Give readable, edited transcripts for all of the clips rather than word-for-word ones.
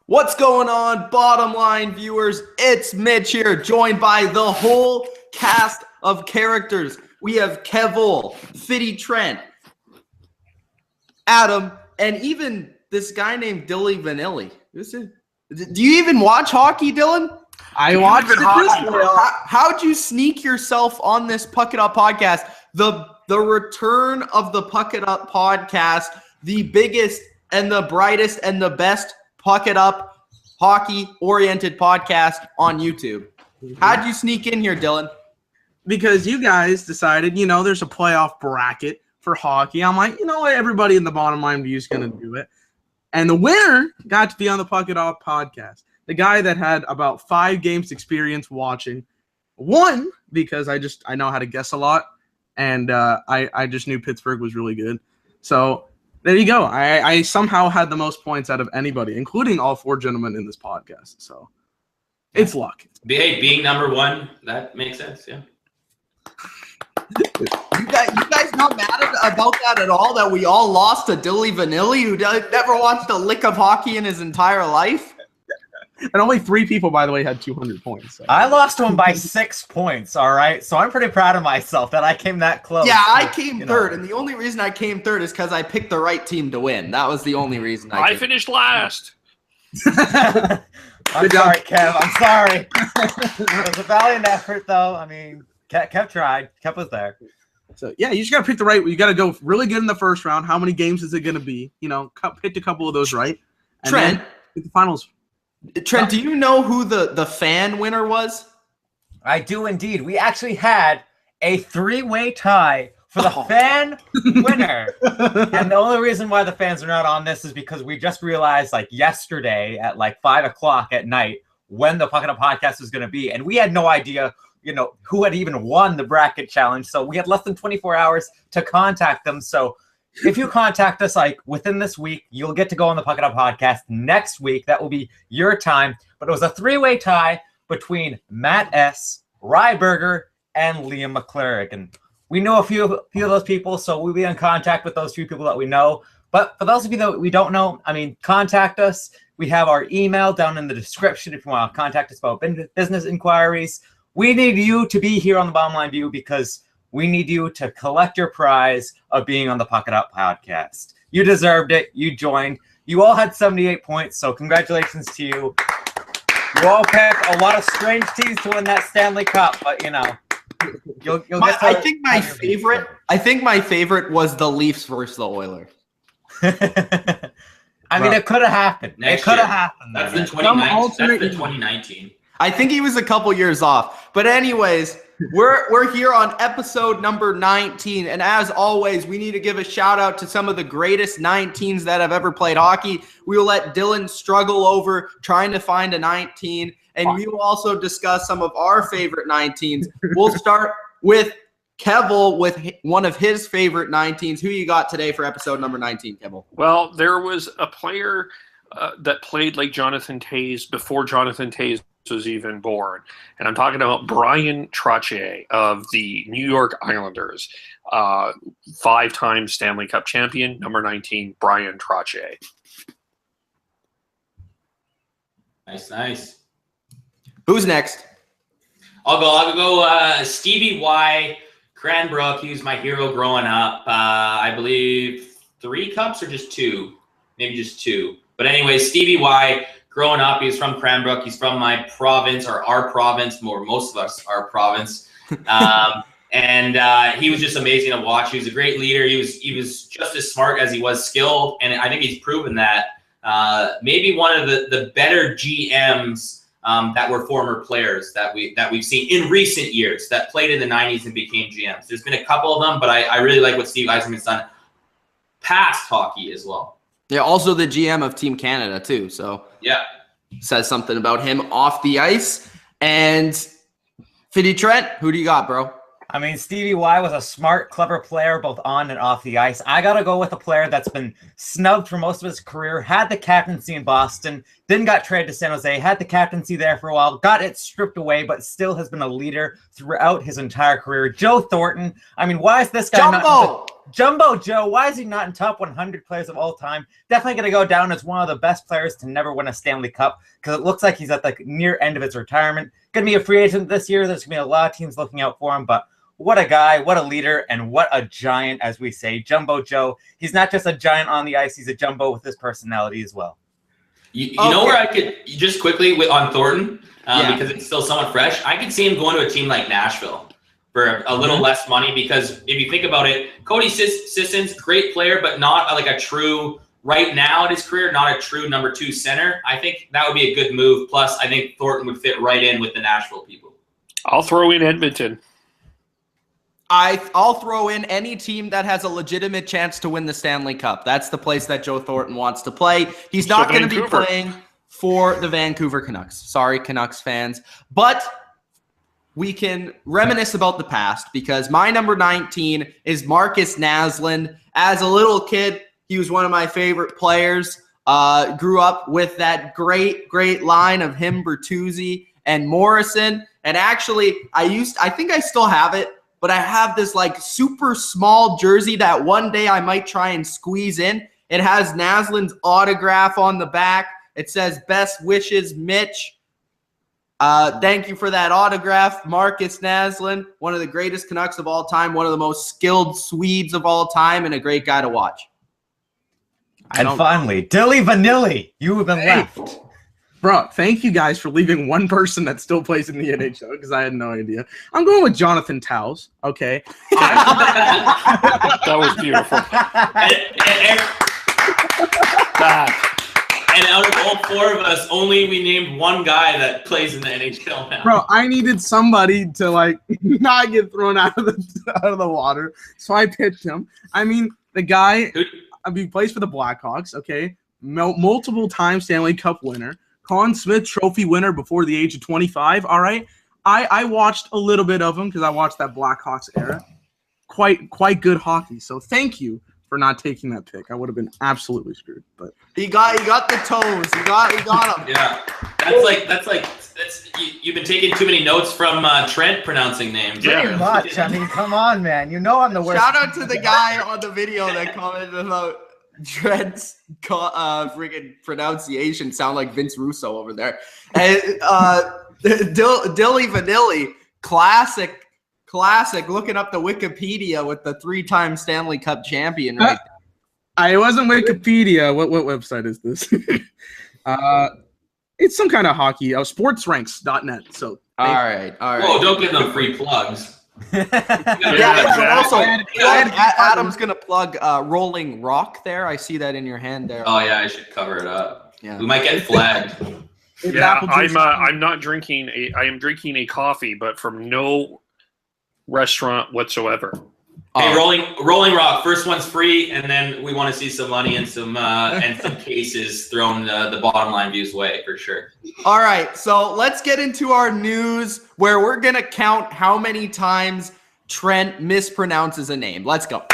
What's going on, bottom line viewers? It's Mitch here, joined by the whole cast of characters. We have Kevol, Fitty Trent, Adam, and even this guy named Dilly Vanilli. Do you even watch hockey, Dylan? I watched it this way. How'd you sneak yourself on this Puck It Up podcast? The return of the Puck It Up podcast, the biggest and the brightest and the best Puck It Up hockey-oriented podcast on YouTube. How'd you sneak in here, Dylan? Because you guys decided, there's a playoff bracket for hockey. I'm like, everybody in the bottom line view is going to do it. And the winner got to be on the Puck It Up podcast. The guy that had about 5 games experience watching won because I know how to guess a lot. And I just knew Pittsburgh was really good. So there you go. I somehow had the most points out of anybody, including all 4 gentlemen in this podcast. So it's luck. Hey, being number 1, that makes sense, yeah. You guys not mad about that at all, that we all lost to Dilly Vanilli, who never watched a lick of hockey in his entire life? And only 3 people, by the way, had 200 points. So. I lost to him by 6 points, all right? So I'm pretty proud of myself that I came that close. Yeah, I came third, and the only reason I came third is because I picked the right team to win. That was the only reason I finished last. I'm sorry, Kev. I'm sorry. It was a valiant effort, though. I mean, Kev tried. Kev was there. So, yeah, you just got to pick the right – you got to go really good in the first round. How many games is it going to be? Pick a couple of those right. And Trent. Then pick the finals. Trent, do you know who the fan winner was? I do indeed. We actually had a 3-way tie for the fan winner. And the only reason why the fans are not on this is because we just realized yesterday at 5 o'clock at night when the Puck It Up podcast was going to be. And we had no idea, who had even won the bracket challenge. So we had less than 24 hours to contact them. So if you contact us within this week, you'll get to go on the Puck It Up podcast next week. That will be your time. But it was a 3-way tie between Matt S., Ryberger, and Liam McClurrick. And we know a few of those people, so we'll be in contact with those few people that we know. But for those of you that we don't know, contact us. We have our email down in the description if you want to contact us about business inquiries. We need you to be here on the Bottom Line View because we need you to collect your prize of being on the Puck It Up podcast. You deserved it. You joined. You all had 78 points, so congratulations to you. You all picked a lot of strange teams to win that Stanley Cup, but you'll get to I think my favorite was the Leafs versus the Oilers. It could have happened. It could have happened. That's the 2019. I think he was a couple years off. But anyways, we're here on episode number 19. And as always, we need to give a shout out to some of the greatest 19s that have ever played hockey. We will let Dylan struggle over trying to find a 19. And we will also discuss some of our favorite 19s. We'll start with Kevol with one of his favorite 19s. Who you got today for episode number 19, Kevol? Well, there was a player that played like Jonathan Toews before Jonathan Toews was even born. And I'm talking about Bryan Trottier of the New York Islanders, 5-time Stanley Cup champion, number 19, Bryan Trottier. Nice. Who's next? I'll go Stevie Y. Cranbrook. He was my hero growing up. I believe 3 cups or just 2? Maybe just 2. But anyway, Stevie Y. Growing up, he was from Cranbrook. He's from my province, or our province, most of us, our province. And he was just amazing to watch. He was a great leader. He was just as smart as he was skilled, and I think he's proven that. Maybe one of the better GMs that were former players that we've seen in recent years that played in the 90s and became GMs. There's been a couple of them, but I really like what Steve Yzerman's done past hockey as well. Yeah, also the GM of Team Canada too. So yeah, says something about him off the ice. And Fitty Trent, who do you got, bro? Stevie Y was a smart, clever player both on and off the ice. I got to go with a player that's been snubbed for most of his career, had the captaincy in Boston, then got traded to San Jose, had the captaincy there for a while, got it stripped away, but still has been a leader throughout his entire career. Joe Thornton. Why is this guy Jumbo! Jumbo Joe, why is he not in top 100 players of all time? Definitely going to go down as one of the best players to never win a Stanley Cup because it looks like he's at the near end of his retirement. Going to be a free agent this year. There's going to be a lot of teams looking out for him, but what a guy, what a leader, and what a giant, as we say. Jumbo Joe, he's not just a giant on the ice, he's a jumbo with his personality as well. You know where I could, just quickly on Thornton, because it's still somewhat fresh, I could see him going to a team like Nashville for a little less money, because if you think about it, Cody Sisson's great player, but not like a true, right now in his career, not a true number 2 center. I think that would be a good move. Plus, I think Thornton would fit right in with the Nashville people. I'll throw in Edmonton. I'll throw in any team that has a legitimate chance to win the Stanley Cup. That's the place that Joe Thornton wants to play. He's not going to be playing for the Vancouver Canucks. Sorry, Canucks fans. But we can reminisce about the past because my number 19 is Marcus Naslund. As a little kid, he was one of my favorite players. Grew up with that great line of him, Bertuzzi, and Morrison. And actually, I think I still have it. But I have this like super small jersey that one day I might try and squeeze in. It has Naslund's autograph on the back. It says, "Best wishes, Mitch." Thank you for that autograph, Marcus Naslund, one of the greatest Canucks of all time, one of the most skilled Swedes of all time, and a great guy to watch. And finally, Dilly Vanilli, you have been left. Bro, thank you guys for leaving one person that still plays in the NHL because I had no idea. I'm going with Jonathan Towles. Okay. That was beautiful. And out of all 4 of us, only we named one guy that plays in the NHL now. Bro, I needed somebody to like not get thrown out of the water, so I picked him. I mean, the guy, he plays for the Blackhawks. Okay, multiple time Stanley Cup winner. Conn Smythe Trophy winner before the age of 25, all right? I watched a little bit of him because I watched that Blackhawks era. Quite good hockey. So thank you for not taking that pick. I would have been absolutely screwed. But he got the toes. He got him. Yeah. That's you've been taking too many notes from Trent pronouncing names. Pretty much. I mean, come on, man. You know I'm the worst. Shout out to the guy on the video that commented about Trent's freaking pronunciation sound like Vince Russo over there. And Dilly Vanilli, classic. Looking up the Wikipedia with the 3-time Stanley Cup champion. Right? I wasn't Wikipedia. What website is this? It's some kind of hockey. Sportsranks.net. So all right. Whoa! Don't give them free plugs. Also, Adam's gonna plug Rolling Rock there. I see that in your hand there. Oh yeah, I should cover it up. Yeah, we might get flagged. Yeah, I'm not drinking I am drinking a coffee, but from no restaurant whatsoever. Hey, Rolling Rock, first one's free, and then we want to see some money and some cases thrown the bottom line views way for sure. All right, so let's get into our news where we're gonna count how many times Trent mispronounces a name. Let's go.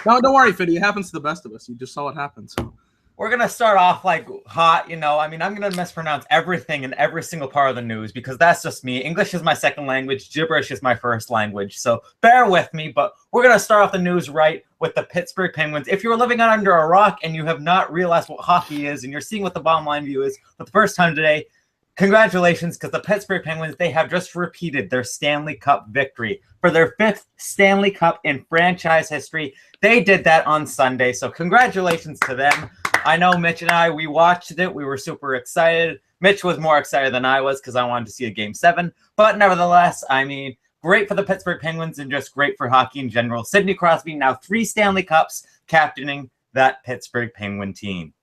No, don't worry, Fiddy. It happens to the best of us. You just saw what happened. So we're going to start off like hot, you know. I mean, I'm going to mispronounce everything in every single part of the news because that's just me. English is my second language. Gibberish is my first language. So bear with me, but we're going to start off the news right with the Pittsburgh Penguins. If you're living under a rock and you have not realized what hockey is and you're seeing what the bottom line view is for the first time today, congratulations, because the Pittsburgh Penguins, they have just repeated their Stanley Cup victory for their 5th Stanley Cup in franchise history. They did that on Sunday, so congratulations to them. I know Mitch and I, we watched it. We were super excited. Mitch was more excited than I was because I wanted to see a Game 7. But nevertheless, I mean, great for the Pittsburgh Penguins and just great for hockey in general. Sidney Crosby, now 3 Stanley Cups, captaining that Pittsburgh Penguin team.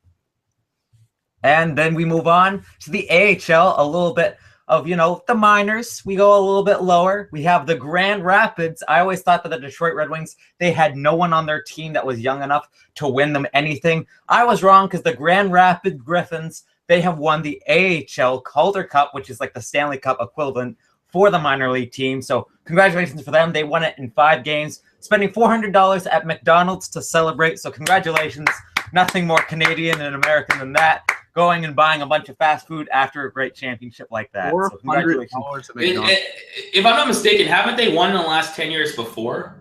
And then we move on to the AHL, a little bit of, you know, the minors. We go a little bit lower. We have the Grand Rapids. I always thought that the Detroit Red Wings, they had no one on their team that was young enough to win them anything. I was wrong because the Grand Rapids Griffins, they have won the AHL Calder Cup, which is like the Stanley Cup equivalent for the minor league team. So congratulations for them. They won it in 5 games, spending $400 at McDonald's to celebrate. So congratulations. Nothing more Canadian and American than that. Going and buying a bunch of fast food after a great championship like that. So congratulations. If I'm not mistaken, haven't they won in the last 10 years before?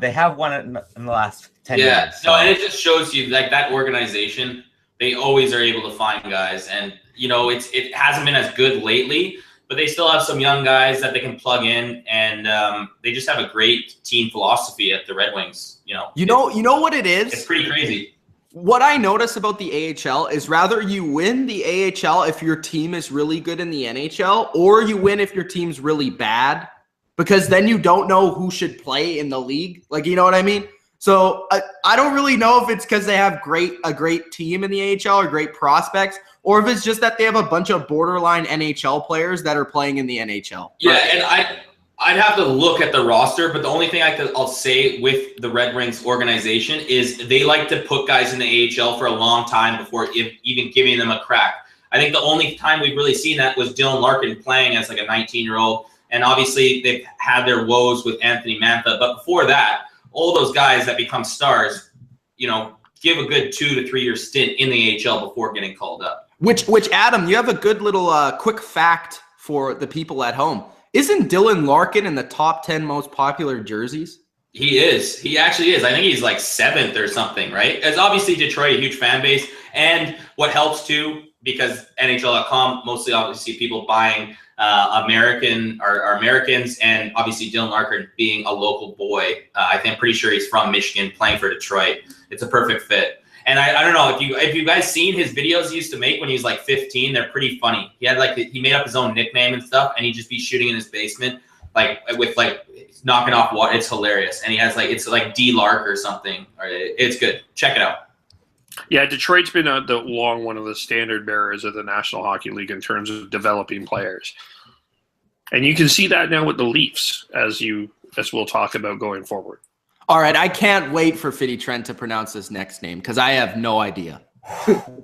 They have won it in the last 10 years. So. No, and it just shows you like that organization. They always are able to find guys, and it hasn't been as good lately, but they still have some young guys that they can plug in, and they just have a great team philosophy at the Red Wings. You know what it is? It's pretty crazy. What I notice about the AHL is rather you win the AHL if your team is really good in the NHL, or you win if your team's really bad, because then you don't know who should play in the league. Like, you know what I mean? So I don't really know if it's because they have a great team in the AHL or great prospects, or if it's just that they have a bunch of borderline NHL players that are playing in the NHL. Yeah, and I'd have to look at the roster, but the only thing I'll say with the Red Wings organization is they like to put guys in the AHL for a long time before even giving them a crack. I think the only time we've really seen that was Dylan Larkin playing as like a 19-year-old, and obviously they've had their woes with Anthony Mantha, but before that, all those guys that become stars, give a good 2 to 3 year stint in the AHL before getting called up. Which Adam, you have a good little quick fact for the people at home. Isn't Dylan Larkin in the top 10 most popular jerseys? He is. He actually is. I think he's like 7th or something, right? It's obviously Detroit, a huge fan base. And what helps too, because NHL.com, mostly obviously people buying Americans, and obviously Dylan Larkin being a local boy. I'm pretty sure he's from Michigan playing for Detroit. It's a perfect fit. And I don't know if you guys seen his videos he used to make when he was like 15. They're pretty funny. He had he made up his own nickname and stuff, and he'd just be shooting in his basement with knocking off water. It's hilarious. And he has it's like D Lark or something. It's good. Check it out. Yeah, Detroit's been long one of the standard bearers of the National Hockey League in terms of developing players, and you can see that now with the Leafs, as we'll talk about going forward. All right, I can't wait for Fitty Trent to pronounce this next name because I have no idea.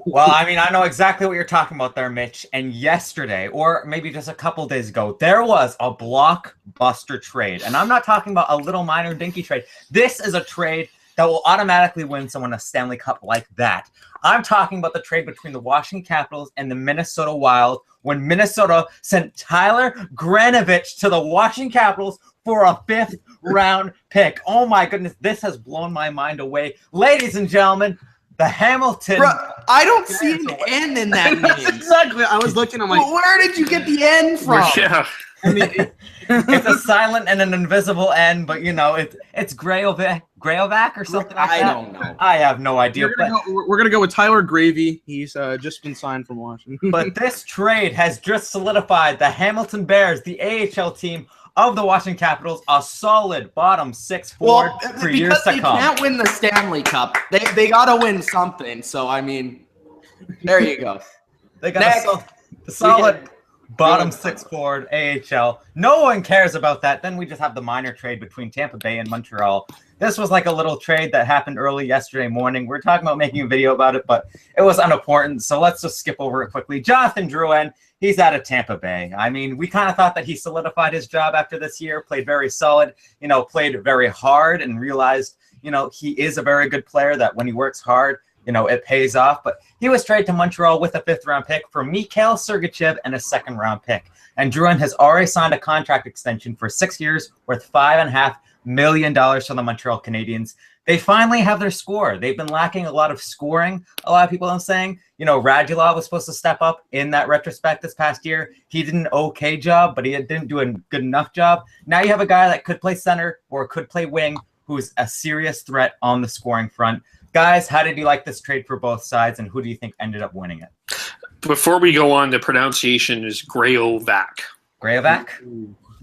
Well, I mean, I know exactly what you're talking about there, Mitch. And yesterday, or maybe just a couple days ago, there was a blockbuster trade. And I'm not talking about a little minor dinky trade. This is a trade that will automatically win someone a Stanley Cup like that. I'm talking about the trade between the Washington Capitals and the Minnesota Wild when Minnesota sent Tyler Graovac to the Washington Capitals for a 5th round pick. Oh my goodness, this has blown my mind away. Ladies and gentlemen, the Hamilton. Bro, I don't see an N in that name. Exactly. I was looking, I'm like, well, where did you get the N from? Yeah. I mean, it's a silent and an invisible N, but it's Graovac or something like that. I don't know. I have no idea. We're gonna go with Tyler Gravy. He's just been signed from Washington. But this trade has just solidified the Hamilton Bears, the AHL team of the Washington Capitals, a solid bottom 6 forward for years to come. Because they can't win the Stanley Cup. They got to win something. So, I mean, there you go. They got a solid bottom 6 forward AHL. No one cares about that. Then we just have the minor trade between Tampa Bay and Montreal. This was like a little trade that happened early yesterday morning. We're talking about making a video about it, but it was unimportant. So let's just skip over it quickly. Johnathan Drouin, he's out of Tampa Bay. I mean, we kind of thought that he solidified his job after this year, played very solid, played very hard, and realized, he is a very good player that when he works hard, it pays off. But he was traded to Montreal with a 5th round pick for Mikail Segachev and a 2nd round pick. And Drouin has already signed a contract extension for 6 years worth $5.5 million for the Montreal Canadiens. They finally have their score. They've been lacking a lot of scoring. A lot of people are saying, Radulov was supposed to step up in that retrospect this past year. He did an okay job, but he didn't do a good enough job. Now you have a guy that could play center or could play wing who's a serious threat on the scoring front. Guys, how did you like this trade for both sides, and who do you think ended up winning it? Before we go on, the pronunciation is Graovac. Graovac?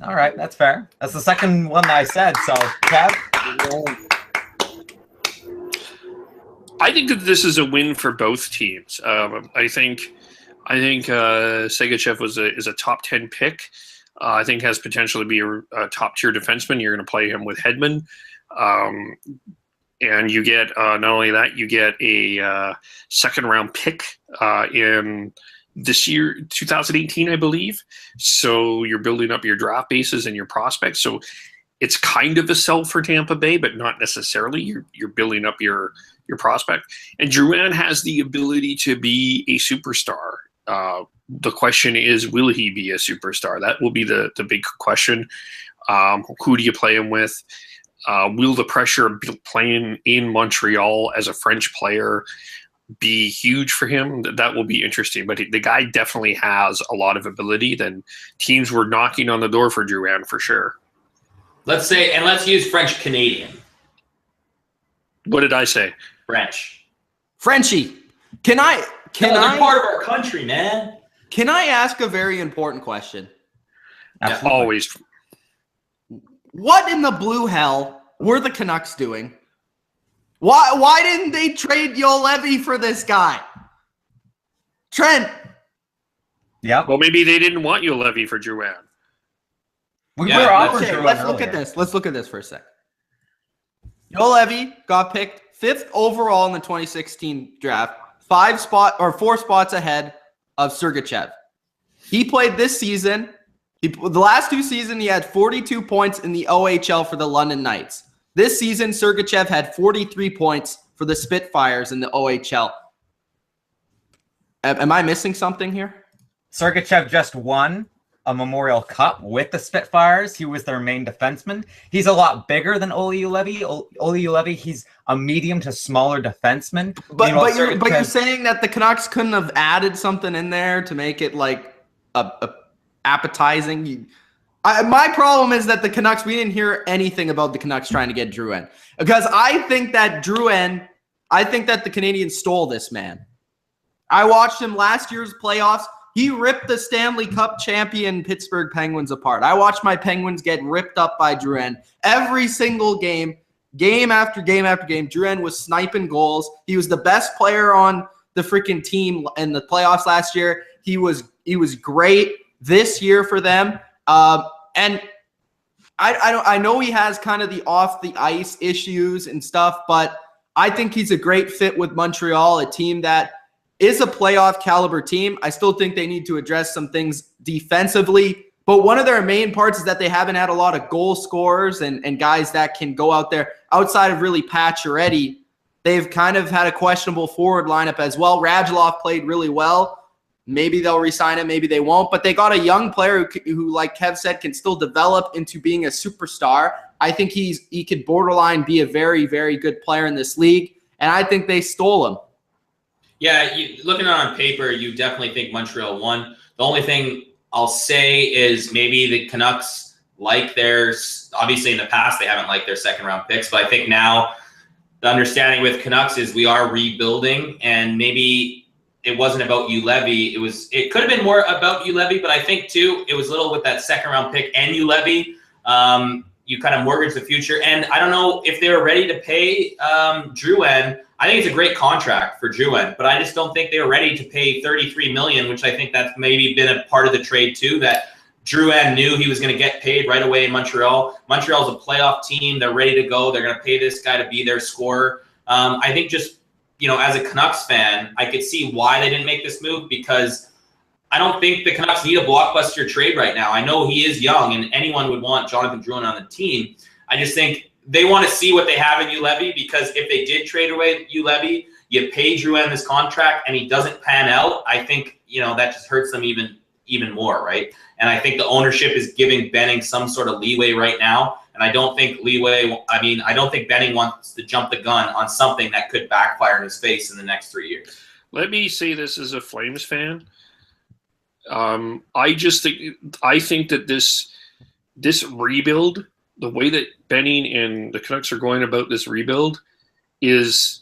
All right, that's fair. That's the second one that I said. So, Kev? I think that this is a win for both teams. I think Segachev is a top 10 pick. I think has potential to be a top tier defenseman. You're going to play him with Hedman. And you get not only that, you get a 2nd round pick in this year, 2018, I believe. So you're building up your draft bases and your prospects. So it's kind of a sell for Tampa Bay, but not necessarily. You're building up your prospect. And Drouin has the ability to be a superstar. The question is, will he be a superstar? That will be the big question. Who do you play him with? Will the pressure of playing in Montreal as a French player be huge for him? That will be interesting. But the guy definitely has a lot of ability. Then teams were knocking on the door for Drouin for sure. Let's use French Canadian. What did I say? Frenchie. They're part of our country, man. Can I ask a very important question? Absolutely. Always. What in the blue hell were the Canucks doing? Why didn't they trade Juolevi for this guy? Trent. Yeah. Well, maybe they didn't want Juolevi for Drouin. We were offered Okay, Drouin let's look earlier. at this. Let's look at this for a sec. Juolevi got picked 5th overall in the 2016 draft, 4 spots ahead of Segachev. He played this season. The last 2 seasons, he had 42 points in the OHL for the London Knights. This season, Segachev had 43 points for the Spitfires in the OHL. Am I missing something here? Segachev just won a Memorial Cup with the Spitfires. He was their main defenseman. He's a lot bigger than Olli Juolevi. Olli Juolevi, he's a medium to smaller defenseman. But you're saying that the Canucks couldn't have added something in there to make it like a appetizing. My problem is that the Canucks, we didn't hear anything about the Canucks trying to get Drouin. Because I think that the Canadiens stole this man. I watched him last year's playoffs. He ripped the Stanley Cup champion Pittsburgh Penguins apart. I watched my Penguins get ripped up by Drouin. Every single game after game after game, Drouin was sniping goals. He was the best player on the freaking team in the playoffs last year. He was great this year for them. And I know he has kind of the off the ice issues and stuff, but I think he's a great fit with Montreal, a team that is a playoff caliber team. I still think they need to address some things defensively, but one of their main parts is that they haven't had a lot of goal scorers and guys that can go out there outside of really Pacioretty. They've kind of had a questionable forward lineup as well. Radulov played really well. Maybe they'll re-sign him, maybe they won't. But they got a young player who, like Kev said, can still develop into being a superstar. I think he could borderline be a very, very good player in this league, and I think they stole him. Yeah, looking at it on paper, you definitely think Montreal won. The only thing I'll say is maybe the Canucks like theirs. Obviously, in the past, they haven't liked their second-round picks, but I think now the understanding with Canucks is we are rebuilding, and maybe it wasn't about Juolevi. It could have been more about Juolevi, but I think too it was little with that second-round pick and Juolevi. You kind of mortgage the future, and I don't know if they were ready to pay Drouin. I think it's a great contract for Drouin, but I just don't think they were ready to pay $33 million, which I think that's maybe been a part of the trade too. That Drouin knew he was going to get paid right away in Montreal. Montreal's a playoff team; they're ready to go. They're going to pay this guy to be their scorer. I think just as a Canucks fan, I could see why they didn't make this move because I don't think the Canucks need a blockbuster trade right now. I know he is young, and anyone would want Jonathan Drouin on the team. I just think they want to see what they have in Juolevi because if they did trade away Juolevi, you pay Drouin this contract and he doesn't pan out, I think, that just hurts them even more, right? And I think the ownership is giving Benning some sort of leeway right now. And I don't think Benning wants to jump the gun on something that could backfire in his face in the next 3 years. Let me say this as a Flames fan. I think that this rebuild, the way that Benning and the Canucks are going about this rebuild is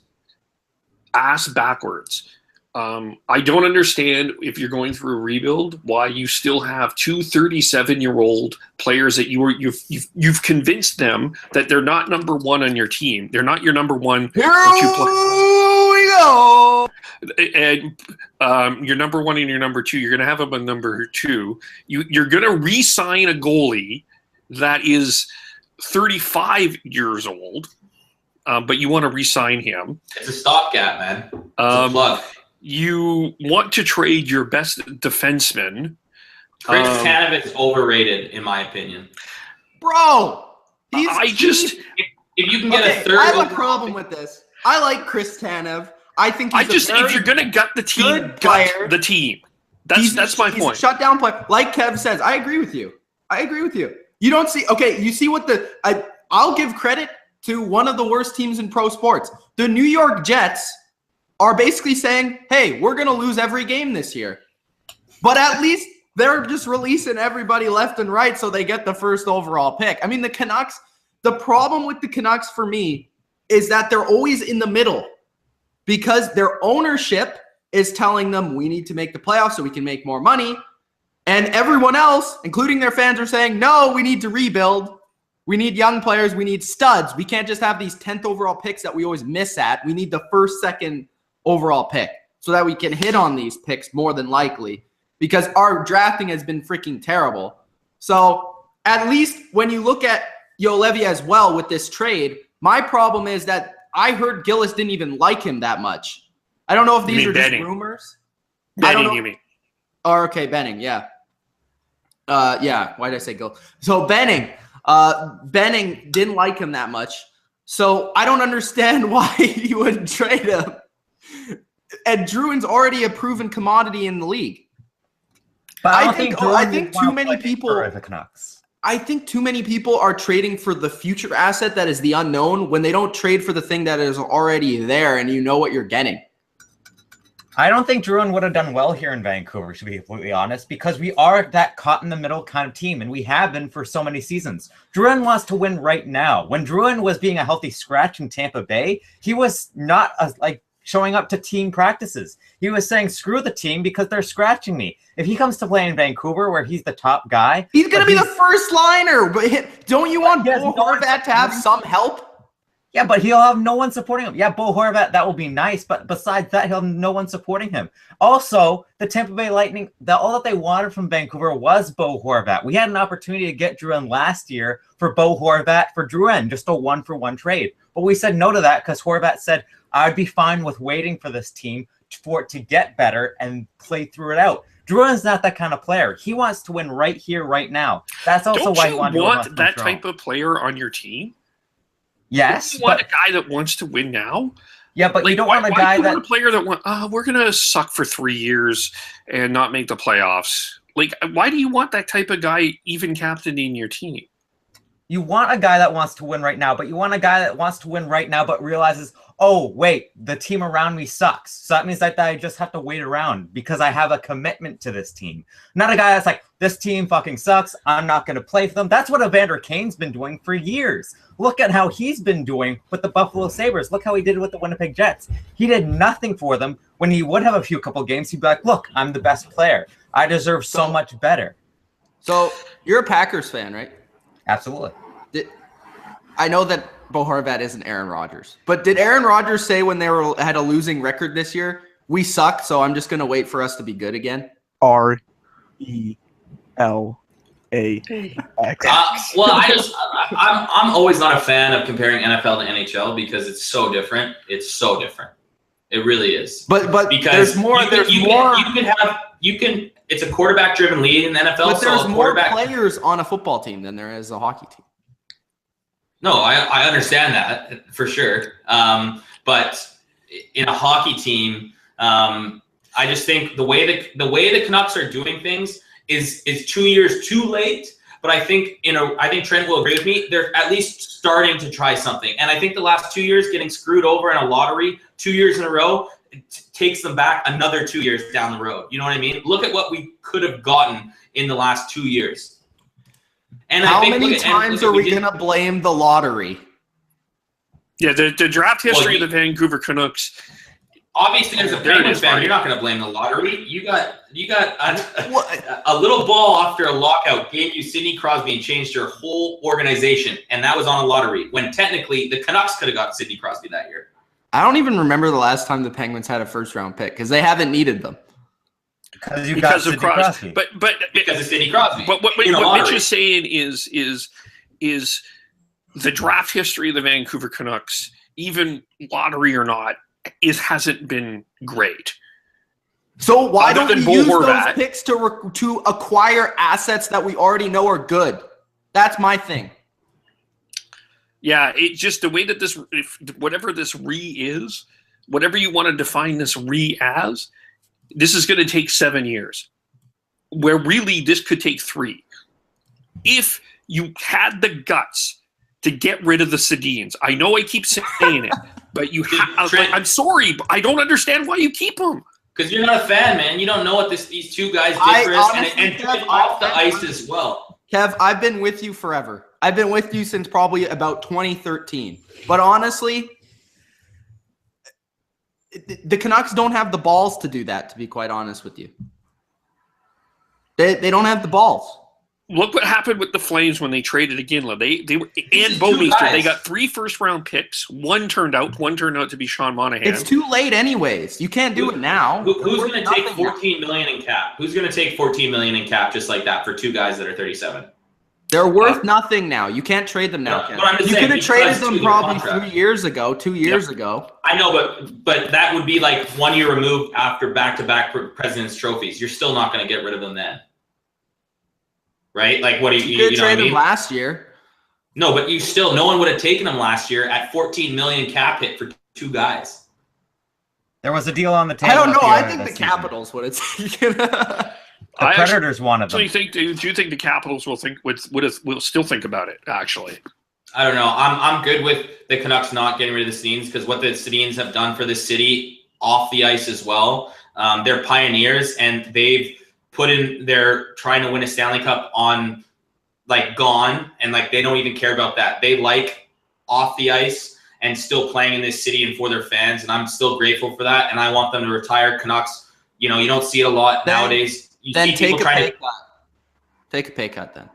ass backwards. I don't understand if you're going through a rebuild why you still have 2 37-year-old players that you've convinced them that they're not number one on your team. They're not your number one. Here we go. And your number one and your number two, you're going to have them on number two. You're going to re-sign a goalie that is 35 years old, but you want to re-sign him. It's a stopgap, man. It's a plug. You want to trade your best defenseman. Chris Tanev is overrated, in my opinion. Bro, if you can get a third. I have a problem with this. I like Chris Tanev. I think if you're gonna gut the team, gut the team. That's my point. He's a shutdown player. Like Kev says, I agree with you. You don't see. Okay, you see what I'll give credit to one of the worst teams in pro sports. The New York Jets are basically saying, hey, we're going to lose every game this year. But at least they're just releasing everybody left and right so they get the first overall pick. I mean, the Canucks, the problem with the Canucks for me is that they're always in the middle because their ownership is telling them we need to make the playoffs so we can make more money. And everyone else, including their fans, are saying, no, we need to rebuild. We need young players. We need studs. We can't just have these 10th overall picks that we always miss at. We need the first, second overall pick so that we can hit on these picks more than likely because our drafting has been freaking terrible. So at least when you look at Juolevi as well with this trade, my problem is that I heard Gillis didn't even like him that much. I don't know if these are just rumors. Benning, you mean? Oh, okay, Benning, yeah. Yeah, why did I say Gill? So Benning didn't like him that much. So I don't understand why you wouldn't trade him. And Drouin's already a proven commodity in the league. But I think too many people the Canucks. I think too many people are trading for the future asset that is the unknown when they don't trade for the thing that is already there and you know what you're getting. I don't think Drouin would have done well here in Vancouver, to be completely honest, because we are that caught-in-the-middle kind of team, and we have been for so many seasons. Drouin wants to win right now. When Drouin was being a healthy scratch in Tampa Bay, he was not showing up to team practices. He was saying, screw the team because they're scratching me. If he comes to play in Vancouver where he's the top guy... He's going to be the first liner. But don't you want Bo Horvat to have some help? Yeah, but he'll have no one supporting him. Yeah, Bo Horvat, that will be nice. But besides that, he'll have no one supporting him. Also, the Tampa Bay Lightning, all that they wanted from Vancouver was Bo Horvat. We had an opportunity to get Drouin last year for Bo Horvat for Drouin, just a 1-for-1 trade. But we said no to that because Horvat said, I'd be fine with waiting for this team for it to get better and play through it out. Drouin's not that kind of player. He wants to win right here, right now. That's also why he wanted to want that type of player on your team? Yes. You want a guy that wants to win now? Yeah, but you don't want a guy that... want a player that wants, we're going to suck for 3 years and not make the playoffs. Like, why do you want that type of guy even captaining your team? You want a guy that wants to win right now, but you want a guy that wants to win right now but realizes, oh, wait, the team around me sucks. So that means that I just have to wait around because I have a commitment to this team. Not a guy that's like, this team fucking sucks. I'm not going to play for them. That's what Evander Kane's been doing for years. Look at how he's been doing with the Buffalo Sabres. Look how he did with the Winnipeg Jets. He did nothing for them. When he would have a couple games, he'd be like, look, I'm the best player. I deserve so much better. So you're a Packers fan, right? Absolutely. I know that Bo Horvat isn't Aaron Rodgers, but did Aaron Rodgers say when they had a losing record this year, we suck, so I'm just going to wait for us to be good again? RELAX. Well, I'm always not a fan of comparing NFL to NHL because it's so different. It's so different. It really is. But because there's more. It's a quarterback-driven league in the NFL. But there's more players on a football team than there is a hockey team. No, I understand that for sure. But in a hockey team, I just think the way the Canucks are doing things is 2 years too late. But I think Trent will agree with me. They're at least starting to try something. And I think the last 2 years getting screwed over in a lottery 2 years in a row takes them back another 2 years down the road. You know what I mean? Look at what we could have gotten in the last 2 years. And how many times are we going to blame the lottery? Yeah, the draft history of the Vancouver Canucks. Obviously, as a Penguins fan, you're not going to blame the lottery. You got a little ball after a lockout gave you Sidney Crosby and changed your whole organization, and that was on a lottery. When technically the Canucks could have got Sidney Crosby that year. I don't even remember the last time the Penguins had a first-round pick because they haven't needed them. Because of Crosby. But because of Sidney Crosby. But what Mitch is saying is the draft history of the Vancouver Canucks, even lottery or not, hasn't been great. So why don't we use those picks to acquire assets that we already know are good? That's my thing. Yeah, it's just the way that whatever this is, whatever you want to define this as, this is going to take 7 years, where really this could take 3. If you had the guts to get rid of the Sedins. I know I keep saying it, but I'm sorry, but I don't understand why you keep them. Because you're not a fan, man. You don't know what these two guys did for us, and Kev, off the ice as well. Kev, I've been with you forever. I've been with you since probably about 2013. But honestly, the Canucks don't have the balls to do that, to be quite honest with you. They don't have the balls. Look what happened with the Flames when they traded Iginla. They were and Bouwmeester. They got 3 first-round picks. One turned out to be Sean Monahan. It's too late, anyways. You can't do it now. Who's going to take $14 million in cap? Who's going to take $14 million in cap just like that for 2 guys that are 37? They're worth nothing now. You can't trade them now. No, but you could have traded them probably 3 years ago, 2 years ago. I know, but that would be like 1 year removed after back-to-back President's trophies. You're still not going to get rid of them then. Right? Like, what do you know what I mean? Them last year. No, but no one would have taken them last year at $14 million cap hit for 2 guys. There was a deal on the table. I don't know. I think the Capitals would have taken. The Predators wanted them. Do you think the Capitals will still think about it? Actually, I don't know. I'm good with the Canucks not getting rid of the Sedins because what the Sedins have done for this city off the ice as well. They're pioneers, and they've put in their trying to win a Stanley Cup on gone, and they don't even care about that. They like off the ice and still playing in this city and for their fans, and I'm still grateful for that. And I want them to retire. Canucks, you don't see it a lot nowadays. You see people trying to take a pay cut then.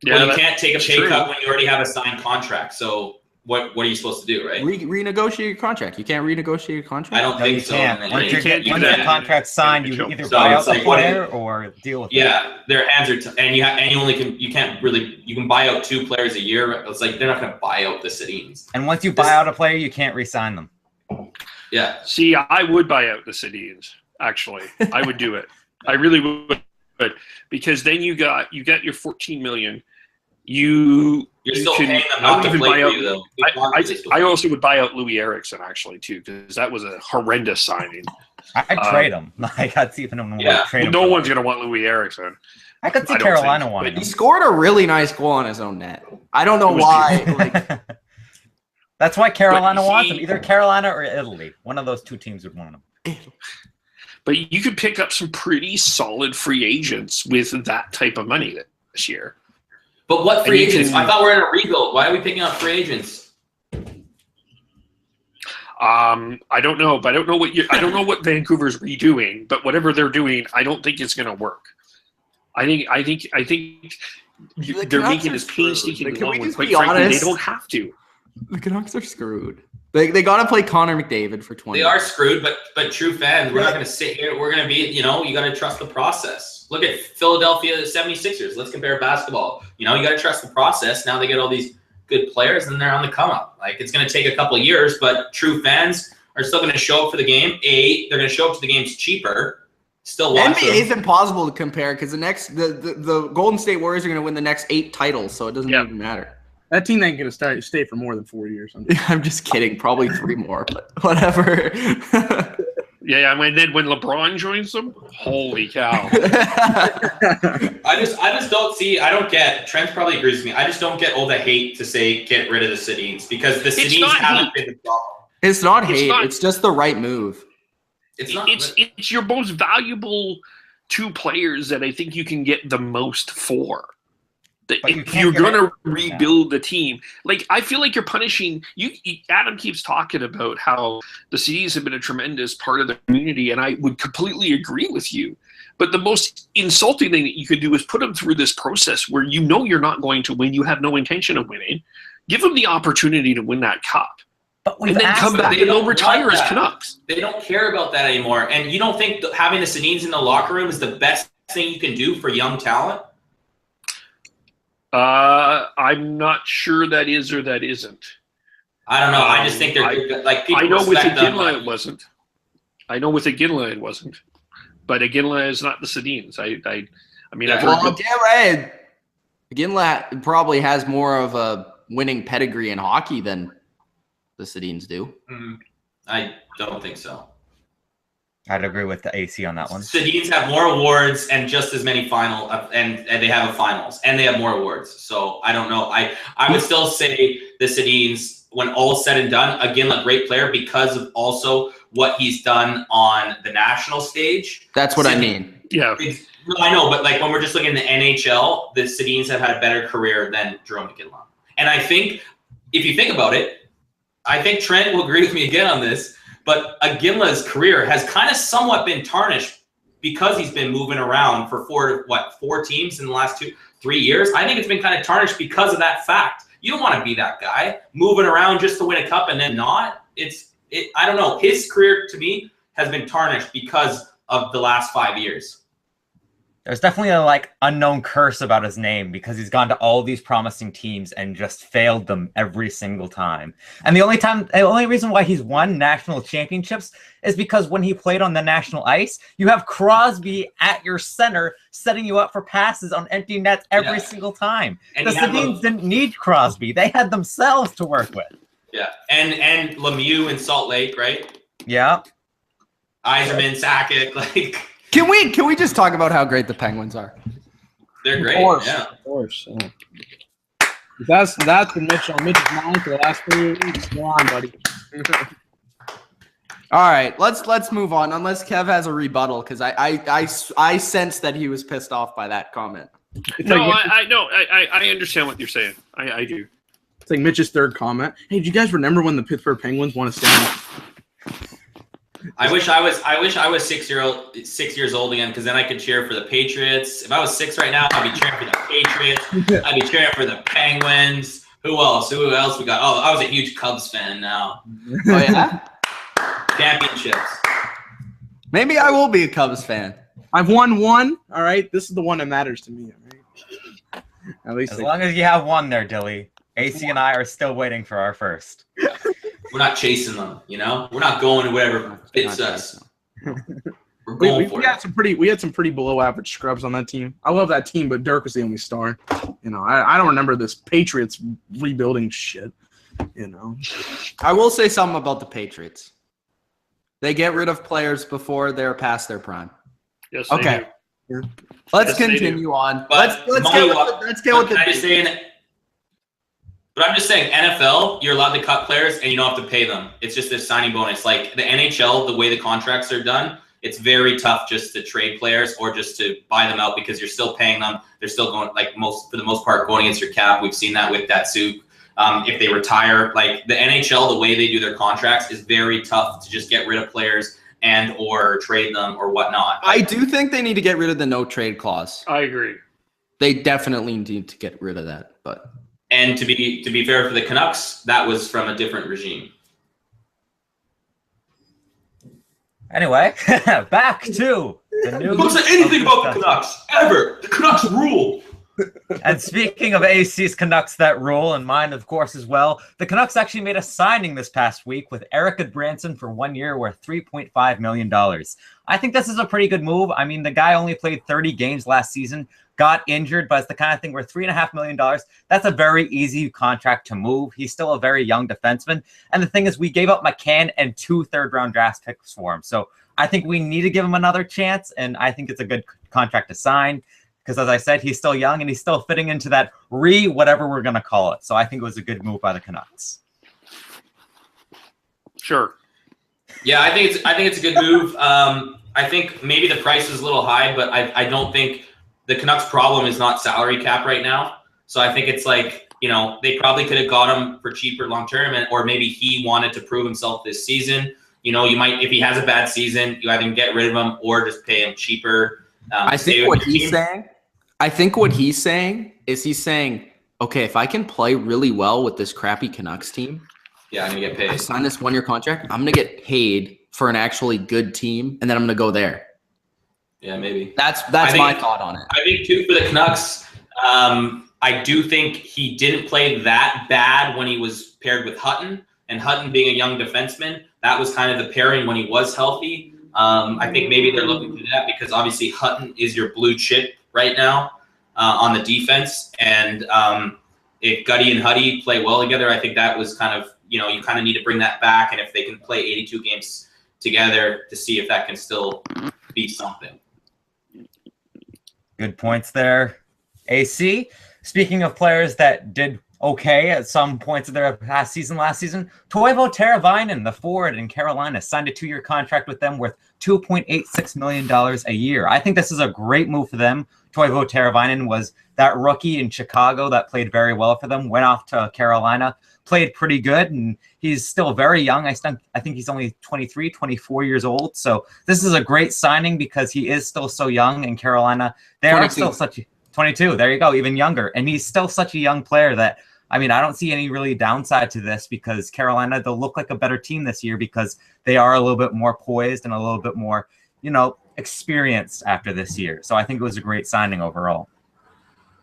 Yeah, well, you can't take a pay cut when you already have a signed contract. So what are you supposed to do, right? Renegotiate your contract. You can't renegotiate your contract. I don't think so. Once your contract's signed, you either buy out the player or deal with it. Yeah, their hands are and you can buy out 2 players a year. It's like they're not going to buy out the Sedins. And once you buy out a player, you can't re-sign them. Yeah. See, I would buy out the Sedins. Actually, I would do it. I really would, because then you got your $14 million. You're still paying them not to play for you, though. I also would buy out Louis Eriksson, actually, too, because that was a horrendous signing. I'd trade him. I'd see if anyone would trade him. No one's going to want Louis Eriksson. I could see Carolina wanting him. He scored a really nice goal on his own net. I don't know why. That's why Carolina wants him. Either Carolina or Italy. One of those 2 teams would want him. But you could pick up some pretty solid free agents with that type of money this year. But what free agents? I thought we were in a rebuild. Why are we picking up free agents? I don't know, but I don't know what Vancouver's redoing. But whatever they're doing, I don't think it's going to work. I think they're making this painstaking long when, quite frankly, they don't have to. The Canucks are screwed. They got to play Connor McDavid for 20. They are screwed, but true fans, we're not going to sit here. We're going to be, you got to trust the process. Look at Philadelphia 76ers. Let's compare basketball. You got to trust the process. Now they get all these good players, and they're on the come up. It's going to take a couple of years, but true fans are still going to show up for the game. They're going to show up to the games cheaper. Still watch NBA is impossible to compare because the Golden State Warriors are going to win the next 8 titles, so it doesn't even matter. That team ain't going to stay for more than 4 years. I'm just kidding. Probably 3 more, but whatever. Yeah, and then when LeBron joins them, holy cow! I just don't see. I don't get. Trent probably agrees with me. I just don't get all the hate to say get rid of the Sedins because the Sedins haven't been the problem. It's not hate. It's just the right move. It's your most valuable 2 players that I think you can get the most for. If you're going to rebuild the team, I feel like you're punishing you. Adam keeps talking about how the C's have been a tremendous part of the community, and I would completely agree with you. But the most insulting thing that you could do is put them through this process where you're not going to win. You have no intention of winning. Give them the opportunity to win that cup. And then come back and they'll retire as Canucks. They don't care about that anymore. And you don't think having the Sedins in the locker room is the best thing you can do for young talent? I'm not sure that is or that isn't. I don't know. I just think they're good. People I know with Iginla it wasn't. I know with Iginla it wasn't. But Iginla is not the Sedins. I mean, I've heard Iginla probably has more of a winning pedigree in hockey than the Sedins do. I don't think so. I'd agree with the AC on that one. Sedins have more awards and just as many and they have a finals, and they have more awards. So I don't know. I would still say the Sedins, when all is said and done, again, a great player because of also what he's done on the national stage. That's what I mean. Yeah. I know, but like when we're just looking at the NHL, the Sedins have had a better career than Jerome McGinley. And I think, if you think about it, I think Trent will agree with me again on this, but Iginla's career has kind of somewhat been tarnished because he's been moving around for four teams in the last 3 years. I think it's been kind of tarnished because of that fact. You don't want to be that guy moving around just to win a cup and then not. I don't know. His career, to me, has been tarnished because of the last 5 years. There's definitely a unknown curse about his name because he's gone to all these promising teams and just failed them every single time. And the only reason why he's won national championships is because when he played on the national ice, you have Crosby at your center setting you up for passes on empty nets every single time. And the Sedins didn't need Crosby. They had themselves to work with. Yeah. And Lemieux in Salt Lake, right? Yeah. Yzerman, Sakic, Can we just talk about how great the Penguins are? They're great. Of course. That's been Mitch on Mitch's mind for the last 3 weeks. Go on, buddy. All right, let's move on. Unless Kev has a rebuttal, because I sense that he was pissed off by that comment. I understand what you're saying. I do. It's like Mitch's third comment. Hey, do you guys remember when the Pittsburgh Penguins won a Stanley? I wish I was 6 years old again, because then I could cheer for the Patriots. If I was 6 right now, I'd be cheering for the Patriots. I'd be cheering for the Penguins. Who else? Who else we got? Oh, I was a huge Cubs fan now. Oh yeah, championships. Maybe I will be a Cubs fan. I've won one. All right, this is the one that matters to me. All right? At least as long as you have one there, Dilly. AC and I are still waiting for our first. We're not chasing them, you know. We're not going to whatever fits us. We're going for it. We had some pretty below average scrubs on that team. I love that team, but Dirk was the only star. You know, I don't remember this Patriots rebuilding shit. You know, I will say something about the Patriots. They get rid of players before they're past their prime. Yes. Okay. Yeah. Let's continue on. But Let's get with the. But I'm just saying, NFL, you're allowed to cut players and you don't have to pay them. It's just a signing bonus. Like the NHL, the way the contracts are done, it's very tough just to trade players or just to buy them out because you're still paying them. They're still going, for the most part, going against your cap. We've seen that with Datsuk. If they retire, like the NHL, the way they do their contracts is very tough to just get rid of players and or trade them or whatnot. I do think they need to get rid of the no trade clause. I agree. They definitely need to get rid of that, but. And to be fair for the Canucks, that was from a different regime. Anyway, back to the news. Don't say anything about the Canucks ever. The Canucks rule. And speaking of AC's Canucks that rule, and mine, of course, as well, the Canucks actually made a signing this past week with Erik Gudbranson for 1 year worth $3.5 million. I think this is a pretty good move. I mean, the guy only played 30 games last season, got injured, but it's the kind of thing where $3.5 million, that's a very easy contract to move. He's still a very young defenseman. And the thing is, we gave up McCann and 2 third-round draft picks for him. So I think we need to give him another chance, and I think it's a good contract to sign. Because as I said, he's still young and he's still fitting into that whatever we're going to call it. So I think it was a good move by the Canucks. Sure. Yeah, I think it's a good move. I think maybe the price is a little high, but I don't think the Canucks' problem is not salary cap right now. So I think it's like, you know, they probably could have got him for cheaper long term, or maybe he wanted to prove himself this season. You know, you might, if he has a bad season, you either get rid of him or just pay him cheaper. I think what he's saying is he's saying, okay, if I can play really well with this crappy Canucks team, yeah, I'm gonna get paid. I sign this 1 year contract. I'm gonna get paid for an actually good team, and then I'm gonna go there. Yeah, maybe. That's my thought on it. I think too for the Canucks, I do think he didn't play that bad when he was paired with Hutton, and Hutton being a young defenseman, that was kind of the pairing when he was healthy. I think maybe they're looking to do that because obviously Hutton is your blue chip right now on the defense. And if Gutty and Huddy play well together, I think that was kind of, you know, you kind of need to bring that back. And if they can play 82 games together to see if that can still be something. Good points there, AC. Speaking of players that did okay at some points of their last season, Teuvo Teravainen, the forward in Carolina, signed a 2-year contract with them worth $2.86 million a year. I think this is a great move for them. Teuvo Teravainen was that rookie in Chicago that played very well for them, went off to Carolina, played pretty good, and he's still very young. I think he's only 23, 24 years old. So this is a great signing because he is still so young in Carolina. They 22. Are still such a 22. There you go, even younger. And he's still such a young player that, I mean, I don't see any really downside to this because Carolina, they'll look like a better team this year because they are a little bit more poised and a little bit more, experienced after this year. So I think it was a great signing overall.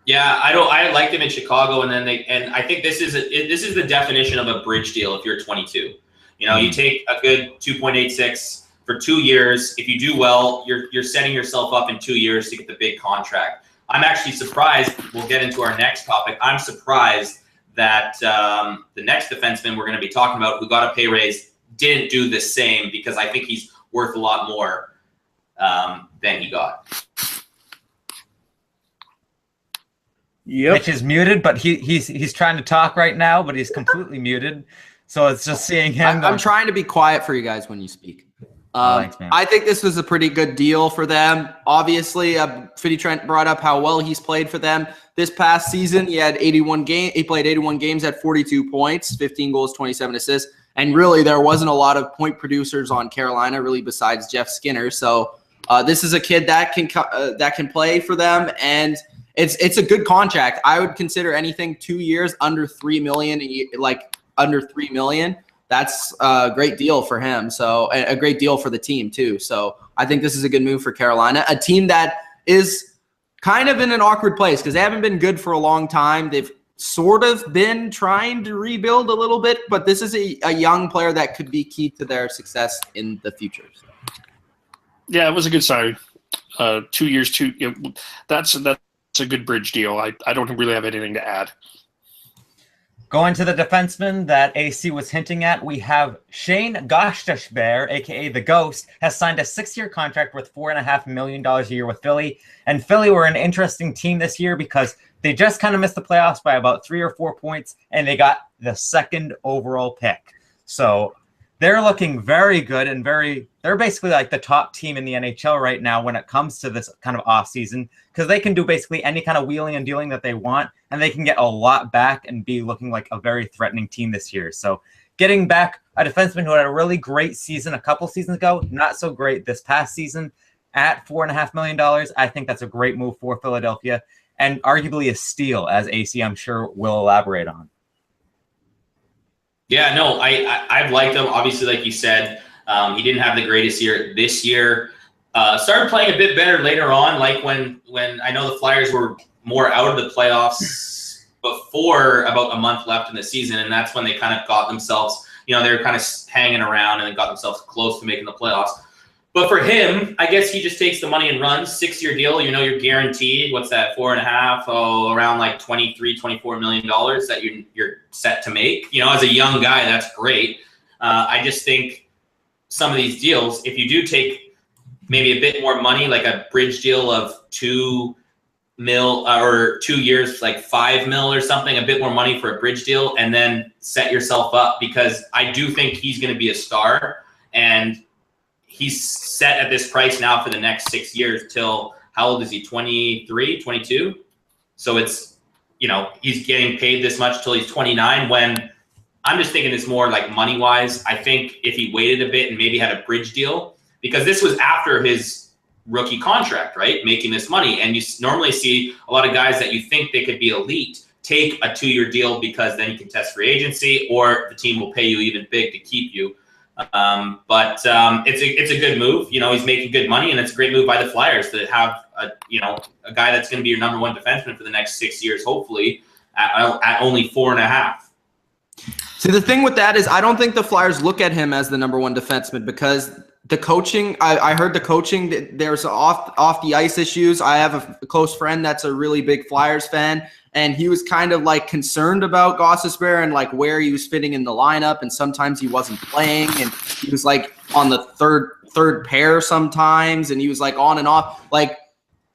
Yeah, I liked him in Chicago, and I think this is the definition of a bridge deal. If you're 22, you take a good 2.86 for 2 years. If you do well, you're setting yourself up in 2 years to get the big contract. I'm actually surprised. We'll get into our next topic. I'm surprised that the next defenseman we're going to be talking about, who got a pay raise, didn't do the same, because I think he's worth a lot more than he got. Yep. Mitch is muted, but he's trying to talk right now, but he's completely muted. So it's just seeing him. I'm trying to be quiet for you guys when you speak. Thanks, man. I think this was a pretty good deal for them. Obviously, Fitty Trent brought up how well he's played for them this past season. He had 81 games. He played 81 games at 42 points, 15 goals, 27 assists. And really, there wasn't a lot of point producers on Carolina, really, besides Jeff Skinner. So this is a kid that can play for them, and it's a good contract. I would consider anything 2 years under $3 million, under $3 million. That's a great deal for him. So a great deal for the team too. So I think this is a good move for Carolina, a team that is kind of in an awkward place because they haven't been good for a long time. They've sort of been trying to rebuild a little bit, but this is a young player that could be key to their success in the future. Yeah, it was a good sign. 2 years, that's a good bridge deal. I don't really have anything to add. Going to the defenseman that AC was hinting at, we have Shane Gostisbehere, a.k.a. The Ghost, has signed a 6-year contract worth $4.5 million a year with Philly. And Philly were an interesting team this year because they just kind of missed the playoffs by about 3 or 4 points, and they got the 2nd overall pick. So they're looking very good and they're basically like the top team in the NHL right now when it comes to this kind of offseason, because they can do basically any kind of wheeling and dealing that they want, and they can get a lot back and be looking like a very threatening team this year. So getting back a defenseman who had a really great season a couple seasons ago, not so great this past season, at $4.5 million, I think that's a great move for Philadelphia, and arguably a steal, as AC, I'm sure, will elaborate on. Yeah, no, I've liked him. Obviously, like you said, he didn't have the greatest year this year. Started playing a bit better later on, like when I know the Flyers were more out of the playoffs before about a month left in the season, and that's when they kind of got themselves, they were kind of hanging around and they got themselves close to making the playoffs. But for him, I guess he just takes the money and runs. 6-year deal, you're guaranteed. What's that, 4.5? Oh, around like $23, $24 million that you're set to make. As a young guy, that's great. I just think some of these deals, if you do take maybe a bit more money, like a bridge deal of $2 million or 2 years, like $5 million or something, a bit more money for a bridge deal, and then set yourself up, because I do think he's going to be a star, and he's set at this price now for the next 6 years till, how old is he, 23, 22? So it's, he's getting paid this much till he's 29, when I'm just thinking it's more like money-wise. I think if he waited a bit and maybe had a bridge deal, because this was after his rookie contract, right, making this money. And you normally see a lot of guys that you think they could be elite take a 2-year deal, because then you can test free agency, or the team will pay you even big to keep you. But it's a good move. He's making good money, and it's a great move by the Flyers to have a guy that's going to be your number 1 defenseman for the next 6 years, hopefully, at only 4.5. See, the thing with that is I don't think the Flyers look at him as the number 1 defenseman, because The coaching, I heard the coaching, there's off the ice issues. I have a close friend that's a really big Flyers fan, and he was kind of like concerned about Gostisbehere and like where he was fitting in the lineup, and sometimes he wasn't playing, and he was like on the third pair sometimes, and he was like on and off. Like,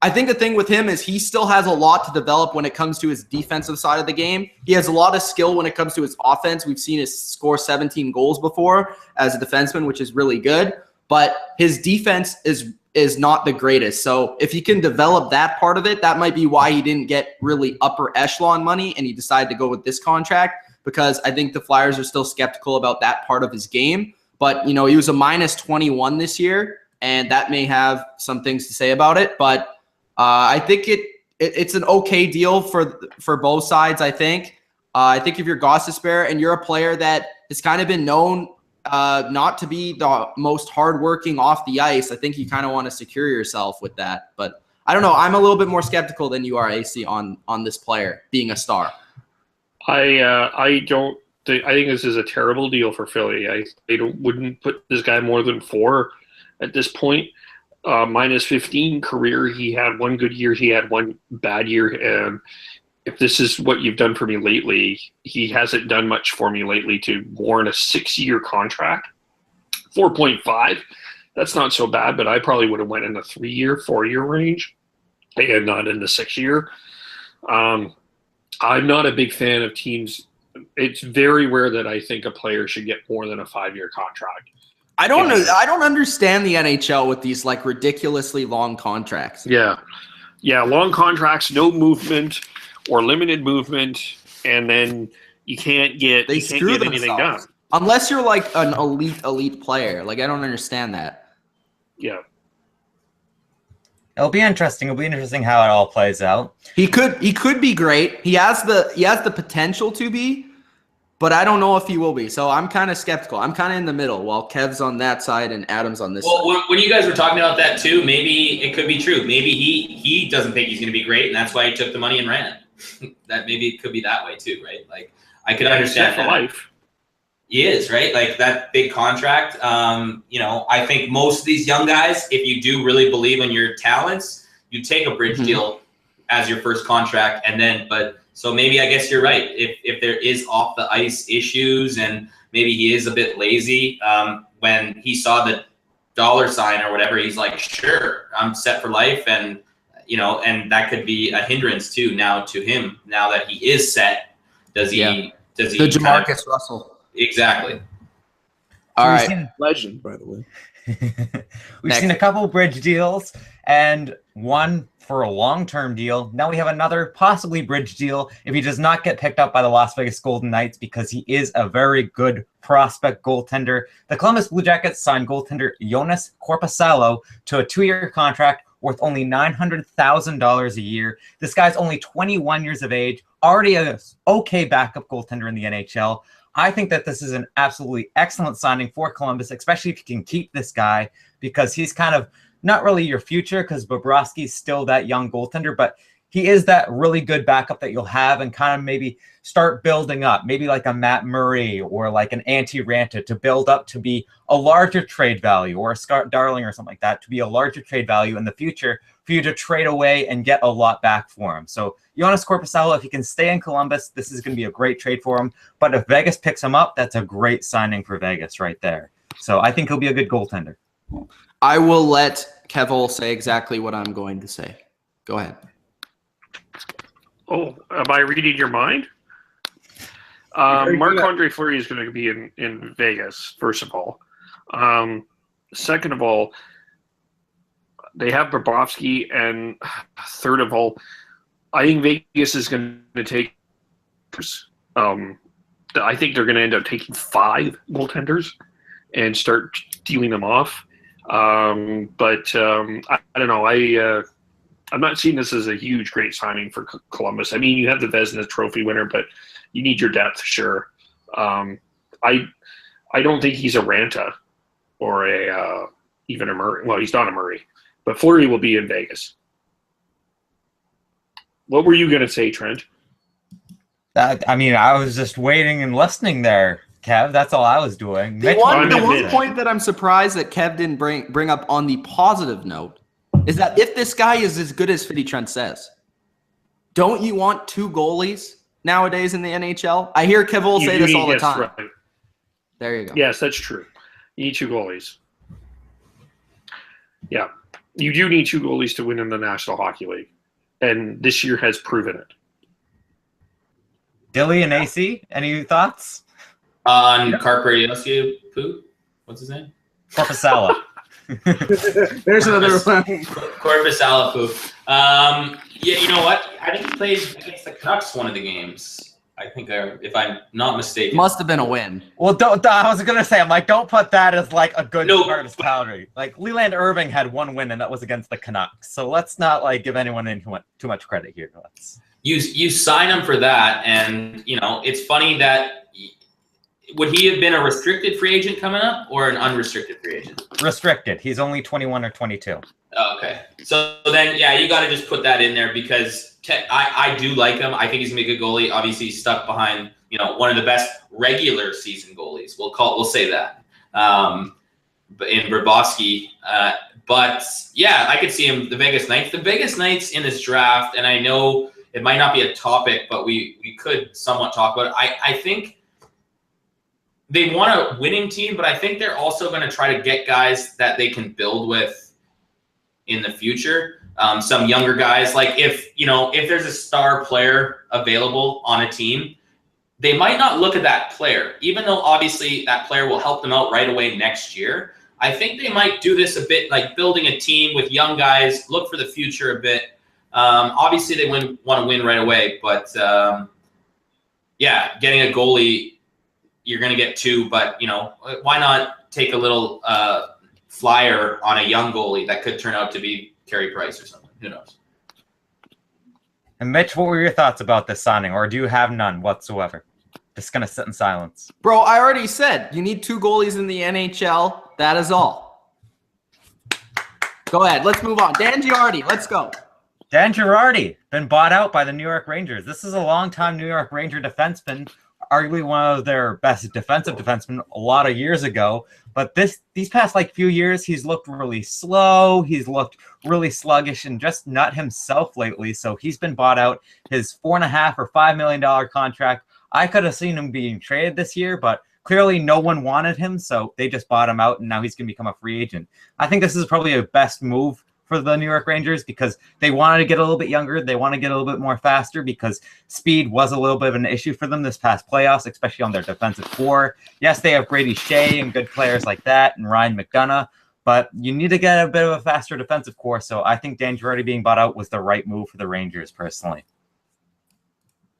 I think the thing with him is he still has a lot to develop when it comes to his defensive side of the game. He has a lot of skill when it comes to his offense. We've seen him score 17 goals before as a defenseman, which is really good. But his defense is not the greatest. So if he can develop that part of it, that might be why he didn't get really upper echelon money and he decided to go with this contract, because I think the Flyers are still skeptical about that part of his game. But, you know, he was a minus 21 this year, and that may have some things to say about it. But I think it's an okay deal for both sides, I think. I think if you're Gostisbehere and you're a player that has kind of been known not to be the most hardworking off the ice, I think you kind of want to secure yourself with that. But I don't know. I'm a little bit more skeptical than you are, AC, on this player being a star. I think this is a terrible deal for Philly. I wouldn't put this guy more than 4 at this point. Minus 15 career. He had one good year. He had one bad year. And if this is what you've done for me lately, he hasn't done much for me lately to warrant a 6-year contract. 4.5, that's not so bad, but I probably would have went in the 3-year, 4-year range and not in the 6-year. I'm not a big fan of teams. It's very rare that I think a player should get more than a 5-year contract. I don't know. I don't understand the NHL with these like ridiculously long contracts. Yeah, long contracts, no movement or limited movement, and then you can't get anything done unless you're like an elite player. Like, I don't understand that. Yeah, it'll be interesting. It'll be interesting how it all plays out. He could be great. He has the potential to be, but I don't know if he will be. So I'm kind of skeptical. I'm kind of in the middle while Kev's on that side and Adam's on this side. Well, when you guys were talking about that too, maybe it could be true. Maybe he doesn't think he's going to be great, and that's why he took the money and ran. That maybe it could be that way too, right? Like, I could understand for life. He is, right? Like, that big contract. You know, I think most of these young guys, if you do really believe in your talents, you take a bridge deal as your first contract, and then, so maybe I guess you're right. If there is off the ice issues and maybe he is a bit lazy, when he saw the dollar sign or whatever, he's like, sure, I'm set for life. And, you know, and that could be a hindrance too now to him, now that he is set. Does he the Jamarcus Russell. Exactly. All right. Legend, by the way. We've seen a couple bridge deals and one for a long-term deal. Now we have another possibly bridge deal if he does not get picked up by the Las Vegas Golden Knights, because he is a very good prospect goaltender. The Columbus Blue Jackets signed goaltender Joonas Korpisalo to a 2-year contract worth only $900,000 a year. This guy's only 21 years of age, already an okay backup goaltender in the NHL. I think that this is an absolutely excellent signing for Columbus, especially if you can keep this guy, because he's kind of not really your future, because Bobrovsky's still that young goaltender, but he is that really good backup that you'll have and kind of maybe start building up, maybe like a Matt Murray or like an Antti Ranta, to build up to be a larger trade value, or a Scott Darling or something like that, to be a larger trade value in the future for you to trade away and get a lot back for him. So Joonas Korpisalo, if he can stay in Columbus, this is going to be a great trade for him. But if Vegas picks him up, that's a great signing for Vegas right there. So I think he'll be a good goaltender. I will let Kevin say exactly what I'm going to say. Go ahead. Oh, am I reading your mind? Marc-Andre Fleury is going to be in Vegas, first of all. Second of all, they have Bobrovsky, and third of all, I think Vegas is going to take I think they're going to end up taking 5 goaltenders and start dealing them off. I don't know. I'm not seeing this as a huge, great signing for Columbus. I mean, you have the Vezina Trophy winner, but you need your depth, sure. I don't think he's a Ranta or even a Murray. Well, he's not a Murray, but Fleury will be in Vegas. What were you going to say, Trent? I mean, I was just waiting and listening there. Kev. That's all I was doing. The Mitch, one Mitch. point that I'm surprised that Kev didn't bring up on the positive note is that if this guy is as good as Fitty Trent says, don't you want 2 goalies nowadays in the NHL? I hear Kev will say this all the time. Right. There you go. Yes, that's true. You need 2 goalies. Yeah. You do need 2 goalies to win in the National Hockey League. And this year has proven it. Dilly and AC, any thoughts? On Carparioscu, Poo? What's his name? Corpusala. There's another one. Corpus Alafu. Yeah, you know what? I think he played against the Canucks one of the games. I think, if I'm not mistaken. Must have been a win. Well, I was going to say, I'm like, don't put that as like a good No. part of his salary. Like, Leland Irving had 1 win, and that was against the Canucks. So let's not like give anyone too much credit here. You sign him for that, and it's funny that would he have been a restricted free agent coming up or an unrestricted free agent? Restricted. He's only 21 or 22. Oh, okay. So then, yeah, you got to just put that in there because I do like him. I think he's gonna be a good goalie. Obviously, he's stuck behind one of the best regular season goalies. We'll say that. But in Bobrovsky. But yeah, I could see him the Vegas Knights in this draft, and I know it might not be a topic, but we could somewhat talk about it. I think they want a winning team, but I think they're also going to try to get guys that they can build with in the future. Some younger guys, like if there's a star player available on a team, they might not look at that player, even though obviously that player will help them out right away next year. I think they might do this a bit like building a team with young guys, look for the future a bit. Obviously, they want to win right away, but yeah, getting a goalie, you're going to get 2, but why not take a little flyer on a young goalie that could turn out to be Carey Price or something? Who knows? And Mitch, what were your thoughts about this signing, or do you have none whatsoever? Just gonna sit in silence. Bro, I already said you need 2 goalies in the NHL. That is all. Go ahead. Let's move on. Dan Girardi, let's go. Dan Girardi, been bought out by the New York Rangers. This is a longtime New York Ranger defenseman, arguably one of their best defensive defensemen a lot of years ago. But these past few years, he's looked really slow. He's looked really sluggish and just not himself lately. So he's been bought out. His $4.5 or $5 million contract. I could have seen him being traded this year, but clearly no one wanted him. So they just bought him out, and now he's going to become a free agent. I think this is probably a best move for the New York Rangers because they wanted to get a little bit younger. They want to get a little bit more faster because speed was a little bit of an issue for them this past playoffs, especially on their defensive core. Yes, they have Brady Shea and good players like that and Ryan McDonough, but you need to get a bit of a faster defensive core. So I think Dan Girardi being bought out was the right move for the Rangers personally.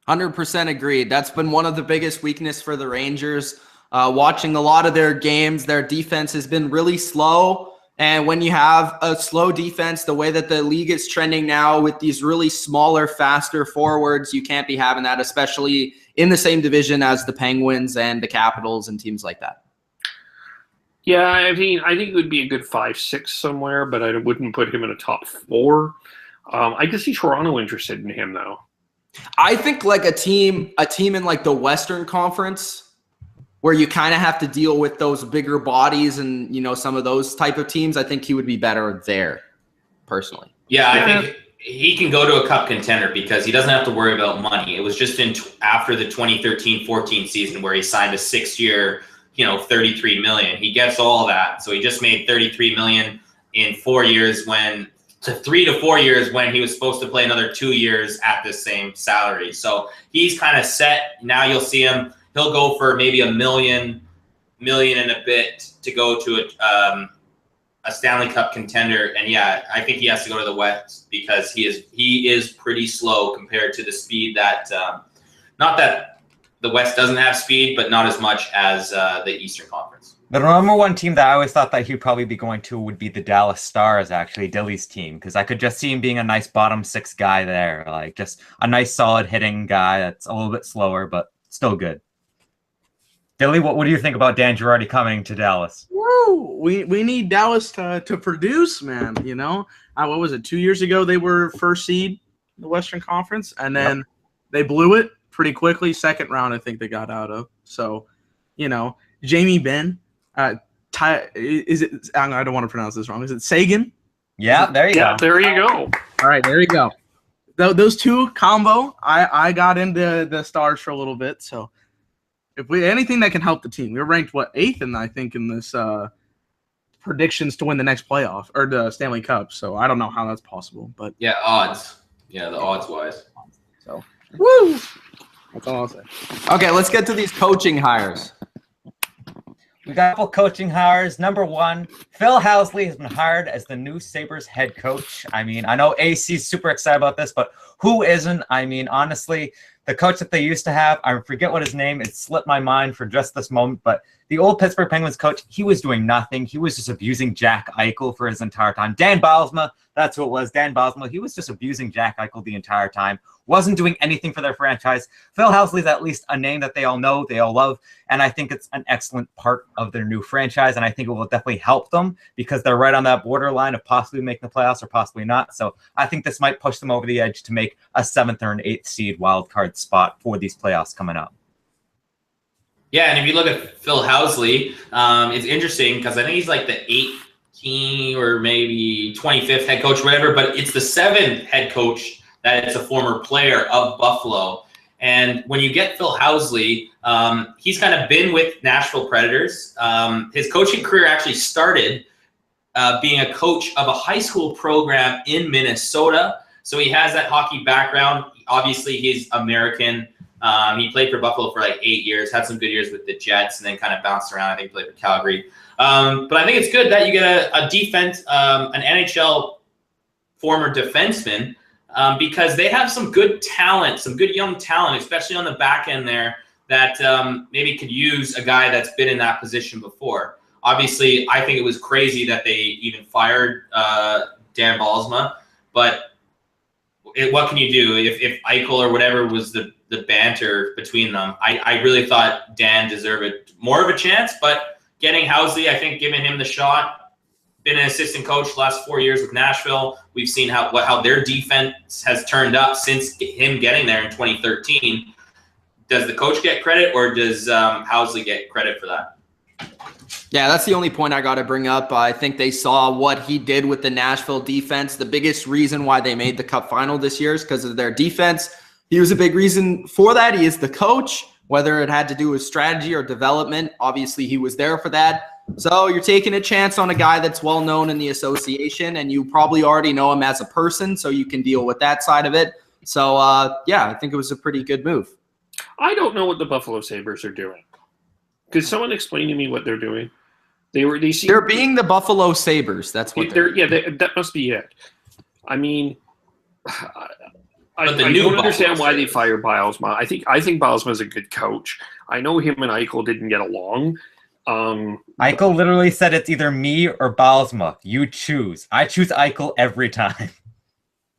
100% agreed. That's been one of the biggest weaknesses for the Rangers. Watching a lot of their games, their defense has been really slow. And when you have a slow defense, the way that the league is trending now with these really smaller, faster forwards, you can't be having that, especially in the same division as the Penguins and the Capitals and teams like that. Yeah, I mean, I think it would be a good 5-6 somewhere, but I wouldn't put him in a top 4. I could see Toronto interested in him, though. I think like a team in like the Western Conference where you kind of have to deal with those bigger bodies and, some of those type of teams, I think he would be better there, personally. Yeah, I think he can go to a cup contender because he doesn't have to worry about money. It was just after the 2013-14 season where he signed a 6-year, $33 million. He gets all that. So he just made $33 million in 4 years to 3 to 4 years when he was supposed to play another 2 years at the same salary. So he's kind of set. Now you'll see him. He'll go for maybe $1 million and a bit to go to a Stanley Cup contender. And yeah, I think he has to go to the West because he is pretty slow compared to the speed that not that the West doesn't have speed, but not as much as the Eastern Conference. The number one team that I always thought that he'd probably be going to would be the Dallas Stars, actually, Dilly's team, because I could just see him being a nice bottom 6 guy there, like just a nice solid hitting guy that's a little bit slower, but still good. Dilly, what do you think about Dan Girardi coming to Dallas? Woo! We need Dallas to produce, man. What was it? 2 years ago they were first seed in the Western Conference, and then they blew it pretty quickly. Second round, I think they got out of. So Jamie Benn, is it? I don't want to pronounce this wrong. Is it Sagan? Yeah, there you go. There you go. All right, there you go. Those two combo, I got into the Stars for a little bit. So if anything that can help the team, we were ranked 8th, and I think in this predictions to win the next playoff or the Stanley Cup. So I don't know how that's possible, but Yeah, odds. Yeah, the odds wise. so woo. That's all I'll say. Okay, let's get to these coaching hires. We got a couple coaching hires. Number 1, Phil Housley has been hired as the new Sabres head coach. I mean, I know AC is super excited about this, but who isn't? I mean, honestly, the coach that they used to have, I forget what his name, it slipped my mind for just this moment, but the old Pittsburgh Penguins coach, he was doing nothing. He was just abusing Jack Eichel for his entire time. Dan Bylsma, that's who it was, Dan Bylsma. He was just abusing Jack Eichel the entire time. Wasn't doing anything for their franchise. Phil Housley's at least a name that they all know, they all love, and I think it's an excellent part of their new franchise, and I think it will definitely help them because they're right on that borderline of possibly making the playoffs or possibly not. So I think this might push them over the edge to make a 7th or an 8th seed wild card spot for these playoffs coming up. Yeah, and if you look at Phil Housley, it's interesting because I think he's like the 18th or maybe 25th head coach, whatever, but it's the 7th head coach that it's a former player of Buffalo. And when you get Phil Housley, he's kind of been with Nashville Predators. His coaching career actually started being a coach of a high school program in Minnesota. So he has that hockey background. Obviously, he's American. He played for Buffalo for like 8 years, had some good years with the Jets, and then kind of bounced around. I think he played for Calgary. But I think it's good that you get a defense, an NHL former defenseman, because they have some good talent, some good young talent, especially on the back end there, that maybe could use a guy that's been in that position before. Obviously, I think it was crazy that they even fired Dan Bylsma, but what can you do if Eichel or whatever was the banter between them? I really thought Dan deserved more of a chance, but getting Housley, I think giving him the shot, been an assistant coach the last 4 years with Nashville. We've seen how their defense has turned up since him getting there in 2013. Does the coach get credit or does Housley get credit for that? Yeah, that's the only point I got to bring up. I think they saw what he did with the Nashville defense. The biggest reason why they made the Cup final this year is because of their defense. He was a big reason for that. He is the coach, whether it had to do with strategy or development. Obviously, he was there for that. So you're taking a chance on a guy that's well known in the association, and you probably already know him as a person, so you can deal with that side of it. So, yeah, I think it was a pretty good move. I don't know what the Buffalo Sabres are doing. Could someone explain to me what they're doing? They're being the Buffalo Sabres. That's what they're. Yeah, that must be it. I mean, I don't understand why they fired Bylsma. I think Bylsma is a good coach. I know him and Eichel didn't get along. Eichel literally said it's either me or Bylsma. You choose. I choose Eichel every time.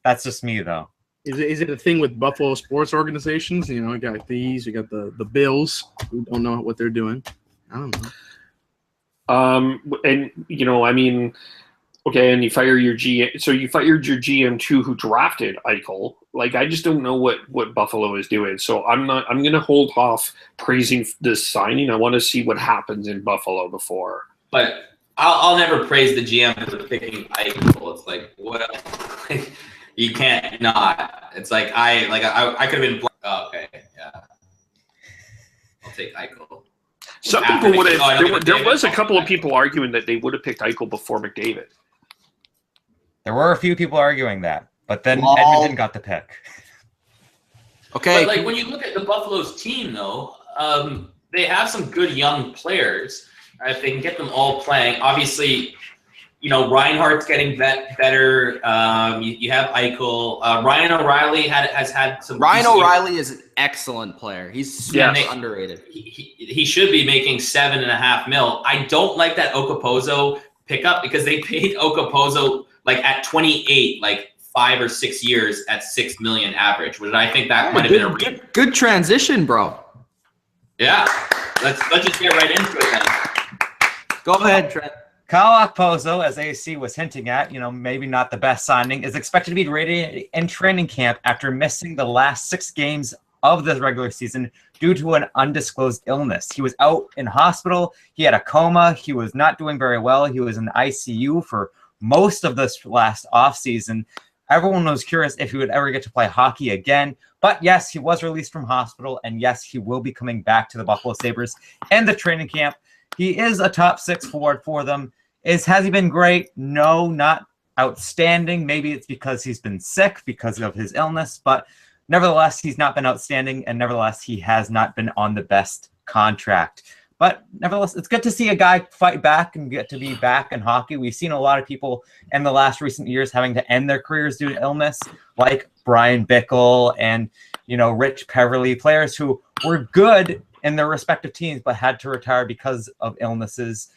That's just me, though. Is it a thing with Buffalo sports organizations? You know, you got these, you got the Bills who don't know what they're doing. I don't know. And you know, I mean, okay, and you fire your GM. So you fired your GM too, who drafted Eichel. Like, I just don't know what Buffalo is doing. So I'm going to hold off praising this signing. I want to see what happens in Buffalo before. But I'll never praise the GM for picking Eichel. It's like, what else? You can't not. It's like I could have been. Oh, okay, yeah. I'll take Eichel. Some people would have. There was a couple of people arguing that they would have picked Eichel before McDavid. There were a few people arguing that, but then Edmonton got the pick. Okay. But like when you look at the Buffalo's team, though, they have some good young players. If they can get them all playing, obviously, you know, Reinhardt's getting better. You have Eichel. Ryan O'Reilly has had some. Ryan O'Reilly is an excellent player. He's underrated. He should be making $7.5 million. I don't like that Okposo pickup because they paid Okposo like at 28, like 5 or 6 years at $6 million average. Which I think that might have been a good transition, bro. Yeah, let's just get right into it then. Go ahead, Trent. Kyle Okposo, as AC was hinting at, you know, maybe not the best signing, is expected to be ready in training camp after missing the last 6 games of the regular season due to an undisclosed illness. He was out in hospital. He had a coma. He was not doing very well. He was in ICU for most of this last offseason. Everyone was curious if he would ever get to play hockey again. But yes, he was released from hospital. And yes, he will be coming back to the Buffalo Sabres and the training camp. He is a top 6 forward for them. Has he been great? No, not outstanding. Maybe it's because he's been sick because of his illness. But nevertheless, he's not been outstanding. And nevertheless, he has not been on the best contract. But nevertheless, it's good to see a guy fight back and get to be back in hockey. We've seen a lot of people in the last recent years having to end their careers due to illness, like Brian Bickle and, Rich Peverly, players who were good in their respective teams but had to retire because of illnesses.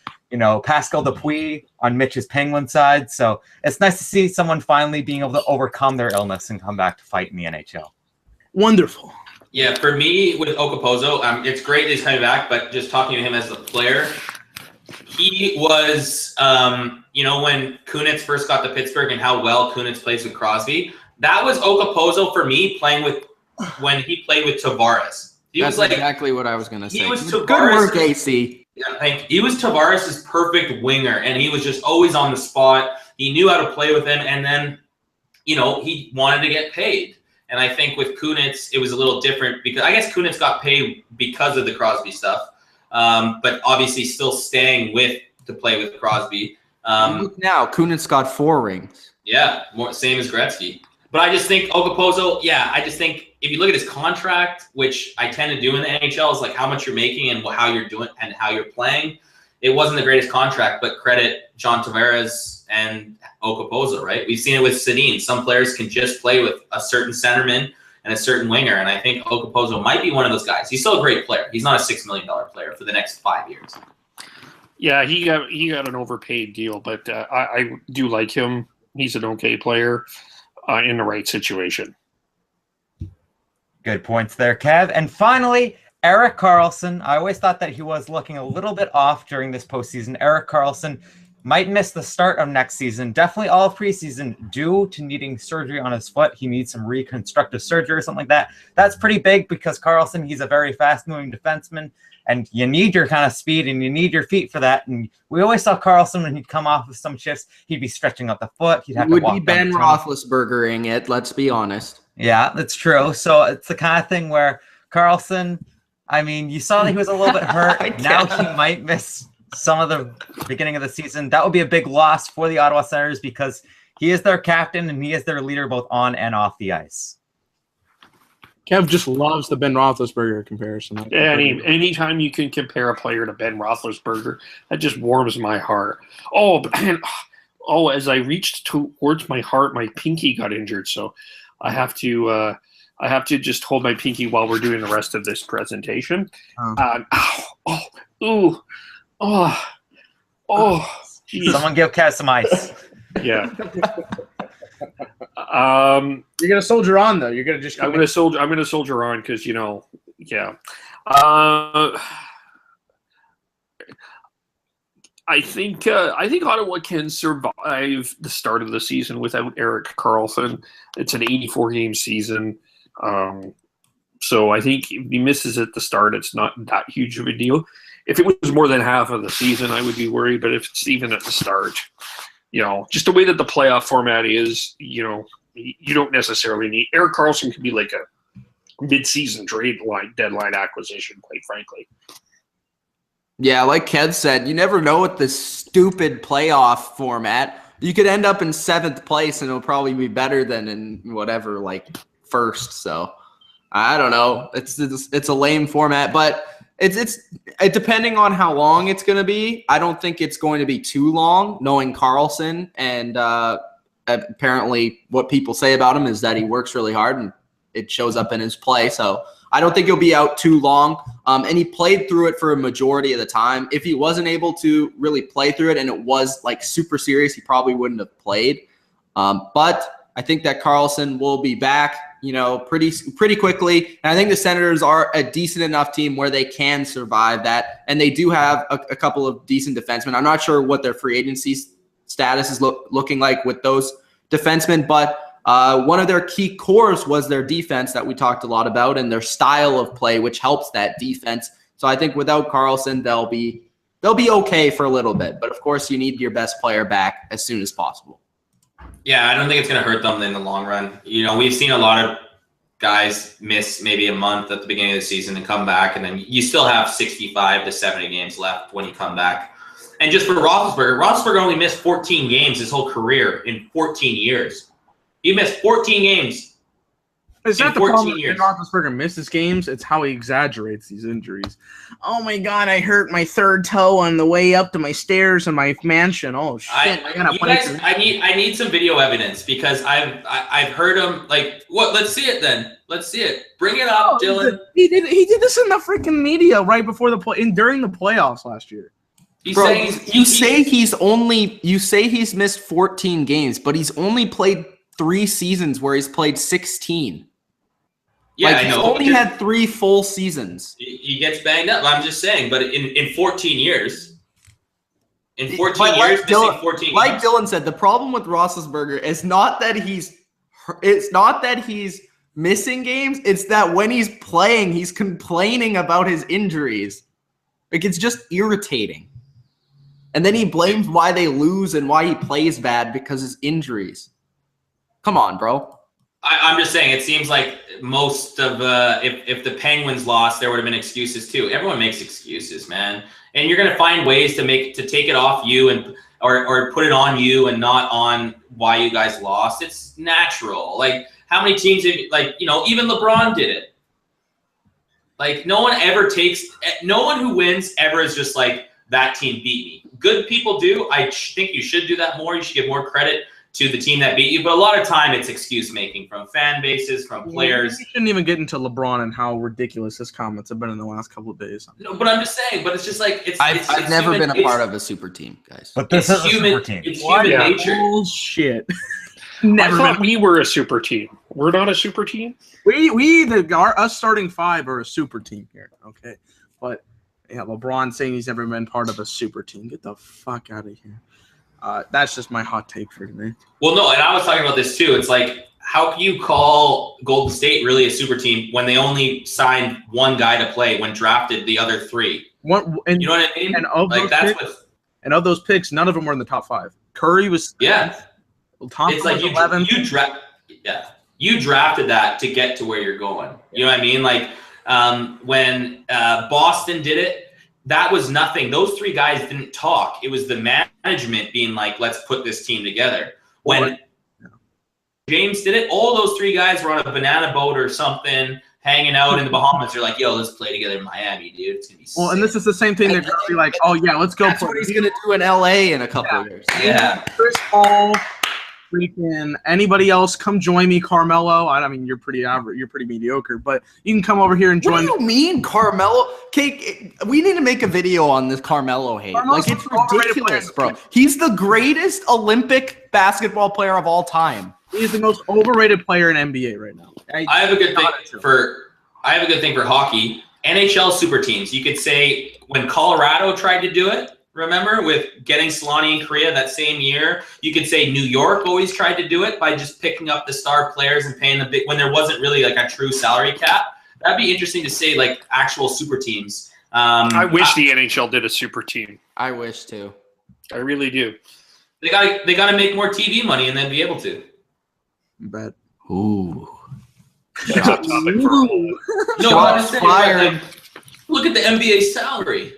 Pascal Dupuis on Mitch's Penguin side. So it's nice to see someone finally being able to overcome their illness and come back to fight in the NHL. Wonderful. Yeah, for me with Okposo, it's great that he's coming back, but just talking to him as a player, he was, when Kunitz first got to Pittsburgh and how well Kunitz plays with Crosby, that was Okposo for me when he played with Tavares. That's exactly what I was going to say. He was Good work, AC. Yeah, he was Tavares' perfect winger, and he was just always on the spot. He knew how to play with him, and then, he wanted to get paid. And I think with Kunitz, it was a little different because I guess Kunitz got paid because of the Crosby stuff, but obviously still staying to play with Crosby. Look now, Kunitz got 4 rings. Yeah, same as Gretzky. But I just think Okposo, if you look at his contract, which I tend to do in the NHL, is like how much you're making and how you're doing and how you're playing. It wasn't the greatest contract, but credit John Tavares and Okposo, right? We've seen it with Sedin. Some players can just play with a certain centerman and a certain winger, and I think Okposo might be one of those guys. He's still a great player. He's not a $6 million player for the next 5 years. Yeah, he got an overpaid deal, but I do like him. He's an okay player in the right situation. Good points there, Kev. And finally, Erik Karlsson. I always thought that he was looking a little bit off during this postseason. Erik Karlsson might miss the start of next season, definitely all of preseason, due to needing surgery on his foot. He needs some reconstructive surgery or something like that. That's pretty big because Karlsson, he's a very fast-moving defenseman, and you need your kind of speed and you need your feet for that. And we always saw Karlsson when he'd come off of some shifts, he'd be stretching out the foot. He'd have to walk down. Would be Ben Roethlisbergering it, let's be honest. Yeah, that's true. So it's the kind of thing where Karlsson, you saw that he was a little bit hurt. Now he might miss some of the beginning of the season. That would be a big loss for the Ottawa Senators because he is their captain and he is their leader both on and off the ice. Kev just loves the Ben Roethlisberger comparison. Anytime you can compare a player to Ben Roethlisberger, that just warms my heart. Oh, man. Oh, as I reached towards my heart, my pinky got injured, so I have to just hold my pinky while we're doing the rest of this presentation. Geez. Someone give Kev some ice. Yeah. You're gonna soldier on though. You're gonna just. I'm gonna soldier on because yeah. I think Ottawa can survive the start of the season without Erik Karlsson. It's an 84-game season, so I think if he misses at the start, it's not that huge of a deal. If it was more than half of the season, I would be worried. But if it's even at the start, just the way that the playoff format is, you don't necessarily need Erik Karlsson. Could be like a mid-season deadline acquisition, quite frankly. Yeah, like Kev said, you never know with this stupid playoff format. You could end up in 7th place, and it'll probably be better than in whatever, first. So I don't know. It's a lame format, but it's depending on how long it's going to be. I don't think it's going to be too long. Knowing Karlsson and apparently what people say about him is that he works really hard and it shows up in his play. So I don't think he'll be out too long. And he played through it for a majority of the time. If he wasn't able to really play through it and it was super serious, he probably wouldn't have played. But I think that Karlsson will be back, pretty quickly. And I think the Senators are a decent enough team where they can survive that. And they do have a couple of decent defensemen. I'm not sure what their free agency status is looking like with those defensemen, but One of their key cores was their defense that we talked a lot about, and their style of play, which helps that defense. So I think without Karlsson, they'll be okay for a little bit. But of course, you need your best player back as soon as possible. Yeah, I don't think it's going to hurt them in the long run. We've seen a lot of guys miss maybe a month at the beginning of the season and come back, and then you still have 65 to 70 games left when you come back. And just for Roethlisberger only missed 14 games his whole career in 14 years. He missed 14 games. It's not the problem when Roethlisberger misses games. It's how he exaggerates these injuries. Oh, my God, I hurt my third toe on the way up to my stairs in my mansion. Oh, shit. I need some video evidence because I've heard him like, what? Let's see it then. Let's see it. Bring it up, Dylan. He did this in the freaking media right before during the playoffs last year. You say he's missed 14 games, but he's only played 3 seasons where he's played 16. Yeah, I know. He's only had 3 full seasons. He gets banged up. I'm just saying, but in 14 years, missing 14 like Dylan said, the problem with Roethlisberger is not that he's missing games. It's that when he's playing, he's complaining about his injuries. Like, it's just irritating. And then he blames why they lose and why he plays bad because of his injuries. Come on, bro. I'm just saying, it seems like most of if the Penguins lost, there would have been excuses too. Everyone makes excuses, man, and you're gonna find ways to take it off you and or put it on you and not on why you guys lost. It's natural. Like, how many teams have, even LeBron did it. Like, no one who wins ever is just like, that team beat me. Good people do. I think you should do that more. You should give more credit to the team that beat you, but a lot of time it's excuse making from fan bases, from players. You shouldn't even get into LeBron and how ridiculous his comments have been in the last couple of days. No, but I'm just saying. But it's just like I've never been a part of a a super team, guys. But this is a super team. It's human nature. Bullshit. I thought we were a super team. We're not a super team. Us starting 5 are a super team here. Okay, but yeah, LeBron saying he's never been part of a super team. Get the fuck out of here. That's just my hot take for today. Well, no, and I was talking about this too. It's like, how can you call Golden State really a super team when they only signed 1 guy to play when drafted the other 3? You know what I mean? And of those picks, none of them were in the top 5. Curry was Thompson it's like was 11th. You drafted that to get to where you're going. You know what I mean? Like when Boston did it. That was nothing. Those 3 guys didn't talk. It was the management being like, let's put this team together. When James did it, all those 3 guys were on a banana boat or something, hanging out in the Bahamas. They're like, yo, let's play together in Miami, dude. It's going to be sick. And this is the same thing. They're going to be like, oh, yeah, let's go. That's what he's going to do in LA in a couple of years. Yeah. Chris Paul, freaking anybody else, come join me. Carmelo. I mean, you're pretty average. You're pretty mediocre, but you can come over here and join. What do you mean, Carmelo? Okay, we need to make a video on this Carmelo hate. Carmelo's it's ridiculous, bro. He's the greatest Olympic basketball player of all time. He is the most overrated player in NBA right now. I have a good thing for hockey. NHL super teams. You could say when Colorado tried to do it. Remember, with getting Solani and Korea that same year, you could say New York always tried to do it by just picking up the star players and paying the big when there wasn't really like a true salary cap. That'd be interesting to say, like actual super teams. I wish the NHL did a super team. I wish too. I really do. They got to make more TV money and then be able to. Bet. Ooh. That's a topic for a whole. No, I'm saying, like, look at the NBA salary.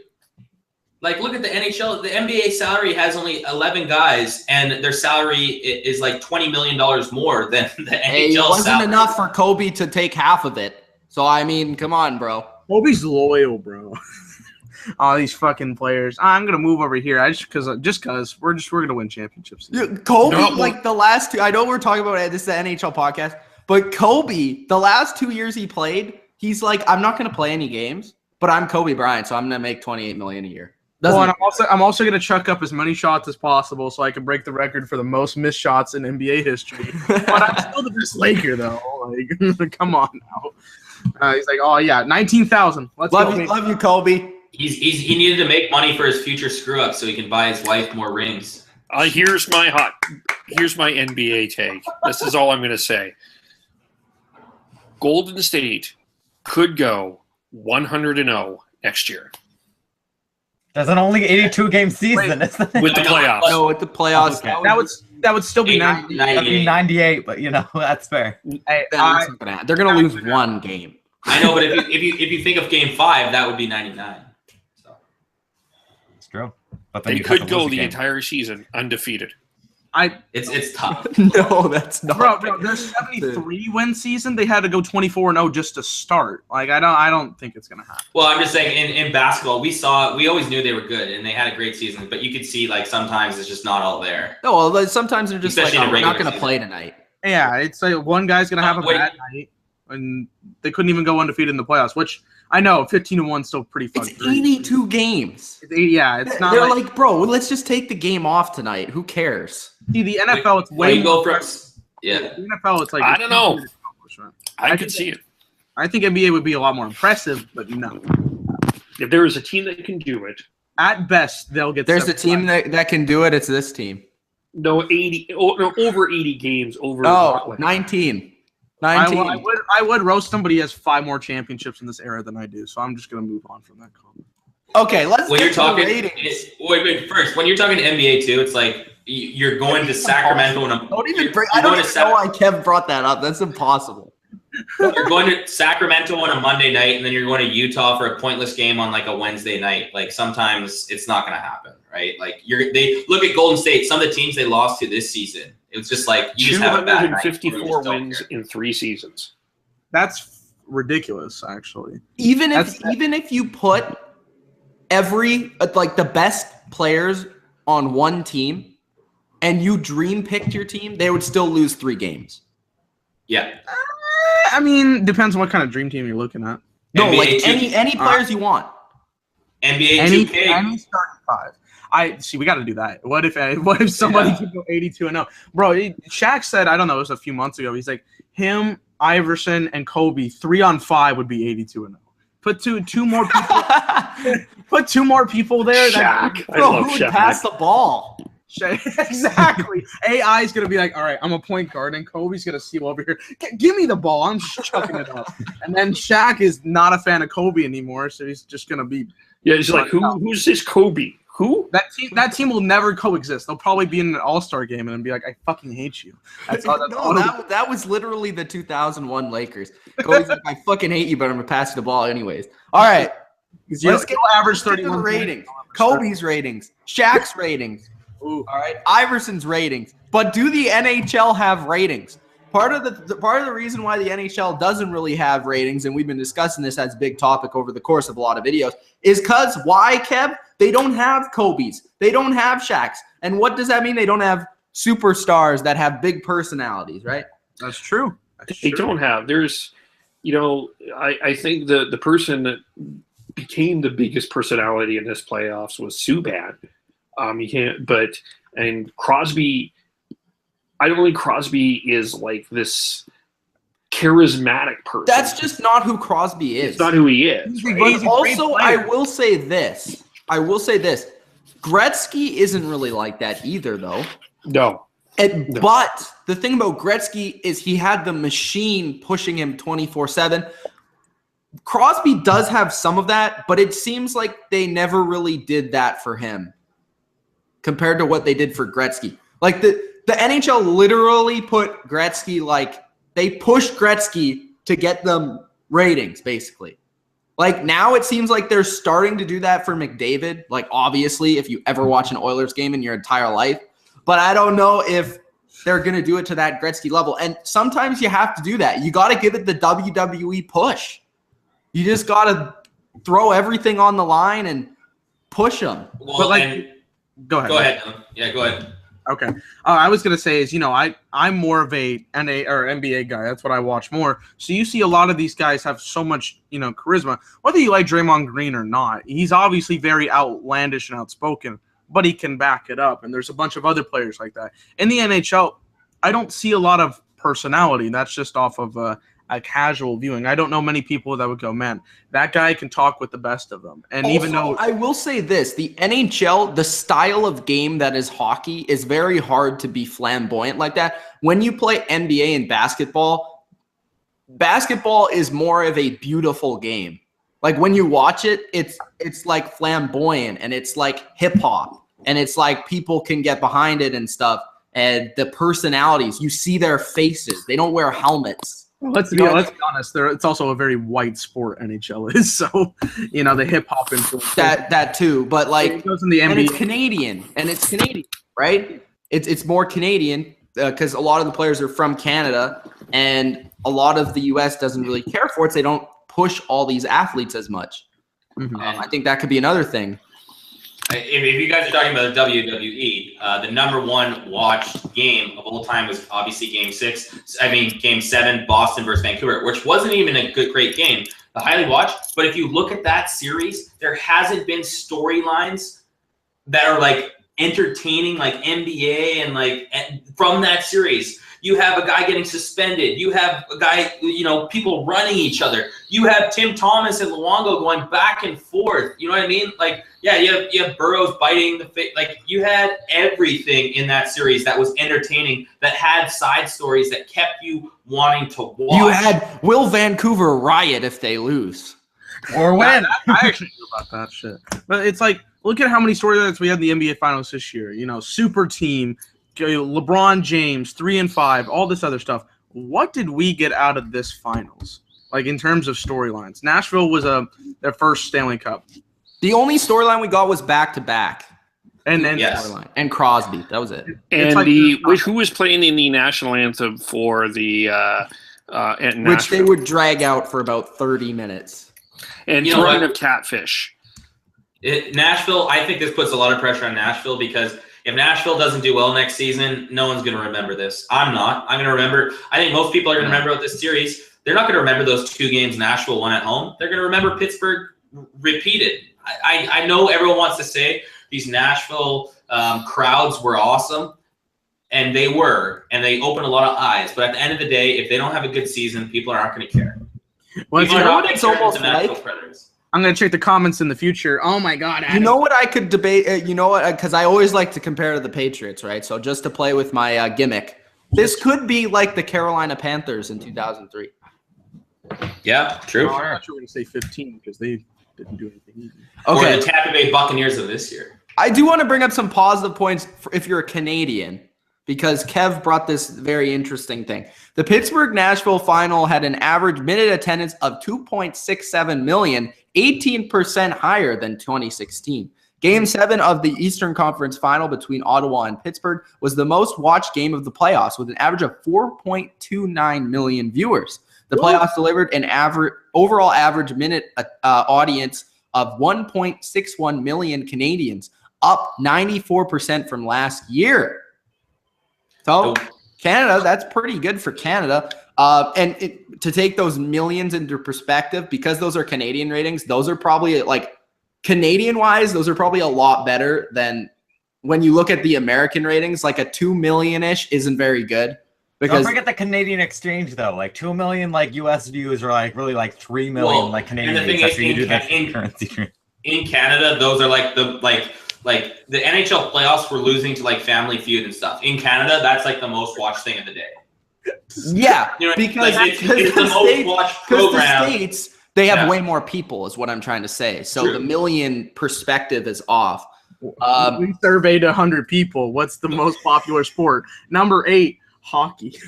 Like, look at the NHL. The NBA salary has only 11 guys, and their salary is like $20 million more than the NHL it wasn't salary. enough for Kobe to take half of it. So, I mean, come on, bro. Kobe's loyal, bro. All these fucking players. I'm going to move over here because we're going to win championships. Kobe, like the last 2 – I know we're talking about this is the NHL podcast, but Kobe, the last 2 years he played, he's like, I'm not going to play any games, but I'm Kobe Bryant, so I'm going to make $28 million a year. And I'm also going to chuck up as many shots as possible so I can break the record for the most missed shots in NBA history. But I'm still the best Laker, though. Like, come on now. He's like, oh yeah, 19,000. Love you, Kobe. He needed to make money for his future screw up so he can buy his wife more rings. Here's my NBA take. This is all I'm going to say. Golden State could go 100-0 next year. There's an only 82-game season, isn't it? With the playoffs. No, with the playoffs. Okay. That would still be 90. That'd be 98, but that's fair. They're going to lose one game. I know, but if you think of Game 5, that would be 99. So. It's true. But then they could go the entire season undefeated. It's tough. No, that's not. Bro, their 73-win season, they had to go 24-0 just to start. Like, I don't think it's gonna happen. Well, I'm just saying, in basketball, we always knew they were good and they had a great season, but you could see like sometimes it's just not all there. No, well, sometimes they're just Especially like, in a we're not regular gonna play tonight. Yeah, it's like one guy's gonna have a bad night, and they couldn't even go undefeated in the playoffs. Which I know 15-1 is still pretty fucking. It's 82 games. It's not. They're like, bro, let's just take the game off tonight. Who cares? See, the NFL, it's way go more. from yeah. The NFL, it's like I don't know. I could see it. I think NBA would be a lot more impressive, but no. If there is a team that can do it, at best they'll get. There's a team that can do it. It's this team. No, over 80 games. Over 19. I would roast him, but he has 5 more championships in this era than I do, so I'm just gonna move on from that comment. Okay, let's when get you're talking. to the ratings. Wait, first, when you're talking NBA too, it's like you're going to Sacramento and I don't even know why Kev brought that up. That's impossible. You're going to Sacramento on a Monday night, and then you're going to Utah for a pointless game on like a Wednesday night. Like sometimes it's not going to happen, right? Like they look at Golden State. Some of the teams they lost to this season, it was just like you just have a bad night. 254 wins in 3 seasons. That's ridiculous, actually. Even if you put the best players on one team, and you dream picked your team, they would still lose 3 games. Yeah. I mean, depends on what kind of dream team you're looking at. No, NBA like any players you want. NBA 2K. Any starting 5. We got to do that. What if somebody could go 82-0? Bro, Shaq said, I don't know, it was a few months ago. He's like, him, Iverson, and Kobe, 3-on-5 would be 82-0. Put two more people. Put 2 more people there. Shaq. Bro, who would pass the ball? Exactly. AI is gonna be like, all right, I'm a point guard, and Kobe's gonna steal over here. Give me the ball. I'm just chucking it up. And then Shaq is not a fan of Kobe anymore, so he's just gonna be. Yeah, he's like, who's this Kobe? Who? That team will never coexist. They'll probably be in an all-star game and be like, I fucking hate you. That was literally the 2001 Lakers. Kobe's like, I fucking hate you, but I'm gonna pass you the ball anyways. All right, let's get average 31 ratings. Kobe's ratings, Shaq's ratings. Ooh. All right, Iverson's ratings. But do the NHL have ratings? Part of the reason why the NHL doesn't really have ratings, and we've been discussing this as a big topic over the course of a lot of videos, is because why, Kev? They don't have Kobe's. They don't have Shaq's. And what does that mean? They don't have superstars that have big personalities, right? That's true. They don't have. There's, I think the person that became the biggest personality in this playoffs was Subban. And Crosby, I don't think Crosby is like this charismatic person. That's just not who Crosby is. It's not who he is. But also, I will say this. Gretzky isn't really like that either, though. No. But the thing about Gretzky is he had the machine pushing him 24/7. Crosby does have some of that, but it seems like they never really did that for him compared to what they did for Gretzky. Like the NHL literally put Gretzky, like they pushed Gretzky to get them ratings, basically. Like now it seems like they're starting to do that for McDavid. Like obviously, if you ever watch an Oilers game in your entire life, but I don't know if they're going to do it to that Gretzky level. And sometimes you have to do that. You got to give it the WWE push. You just got to throw everything on the line and push them. Well, go ahead. Go ahead. Yeah, go ahead. Okay. I was going to say is, I'm more of a NA or NBA guy. That's what I watch more. So you see a lot of these guys have so much, charisma. Whether you like Draymond Green or not, he's obviously very outlandish and outspoken, but he can back it up. And there's a bunch of other players like that. In the NHL, I don't see a lot of personality. That's just off of a casual viewing. I don't know many people that would go, man, that guy can talk with the best of them. And Also, even though I will say this, the NHL, the style of game that is hockey is very hard to be flamboyant like that. When you play NBA and basketball is more of a beautiful game. Like when you watch it, it's like flamboyant and it's like hip hop and it's like people can get behind it and stuff. And the personalities, you see their faces. They don't wear helmets. let's be honest, it's also a very white sport, NHL is. So, the hip hop influence. That too, but like it goes in the NBA. And it's Canadian, right? It's more Canadian because a lot of the players are from Canada, and a lot of the U.S. doesn't really care for it. So they don't push all these athletes as much. Mm-hmm. I think that could be another thing. If you guys are talking about the WWE, the number one watched game of all time was obviously Game 7, Boston versus Vancouver, which wasn't even a great game, the highly watched. But if you look at that series, there hasn't been storylines that are like entertaining, like NBA and like from that series. You have a guy getting suspended. You have a guy, people running each other. You have Tim Thomas and Luongo going back and forth. You know what I mean? Like, yeah, you have Burrows biting the face. Like, you had everything in that series that was entertaining, that had side stories that kept you wanting to watch. You had Will Vancouver riot if they lose. Or win. I actually knew about that shit. But it's like, look at how many storylines we had in the NBA Finals this year. Super team, LeBron James, 3 and 5, all this other stuff. What did we get out of this finals? Like in terms of storylines, Nashville was their first Stanley Cup. The only storyline we got was back-to-back. And yes. And Crosby. That was it. And who was playing in the national anthem for the which they would drag out for about 30 minutes. And Drouin of Catfish. Nashville, I think this puts a lot of pressure on Nashville because if Nashville doesn't do well next season, no one's going to remember this. I'm not. I'm going to remember. I think most people are going to remember about this series. They're not going to remember those 2 games Nashville won at home. They're going to remember Pittsburgh repeated. I know everyone wants to say these Nashville crowds were awesome, and they were, and they opened a lot of eyes. But at the end of the day, if they don't have a good season, people aren't going to care. Well, it's almost like. I'm going to check the comments in the future. Oh, my God. Adam. You know what I could debate? You know what? Because I always like to compare to the Patriots, right? So just to play with my gimmick, this could be like the Carolina Panthers in 2003. Yeah, true. I'm not sure we're going to say 15 because they didn't do anything either. Okay. Or the Tampa Bay Buccaneers of this year. I do want to bring up some positive points if you're a Canadian, because Kev brought this very interesting thing. The Pittsburgh-Nashville final had an average minute attendance of 2.67 million, 18% higher than 2016. Game 7 of the Eastern Conference final between Ottawa and Pittsburgh was the most watched game of the playoffs with an average of 4.29 million viewers. The playoffs delivered an overall average minute audience of 1.61 million Canadians, up 94% from last year. So Canada, that's pretty good for Canada. To take those millions into perspective, because those are Canadian ratings, those are probably like Canadian-wise, those are probably a lot better than when you look at the American ratings. Like a 2 million-ish isn't very good. Because don't forget the Canadian exchange though. Like 2 million like US views are like really like 3 million like Canadian. And the thing is, in Canada, those are like the NHL playoffs were losing to like Family Feud and stuff. In Canada, that's like the most watched thing of the day. Yeah, because it's the most watched program. The States, they have way more people, is what I'm trying to say. So the million perspective is off. We surveyed 100 people. What's the most popular sport? Number 8, hockey.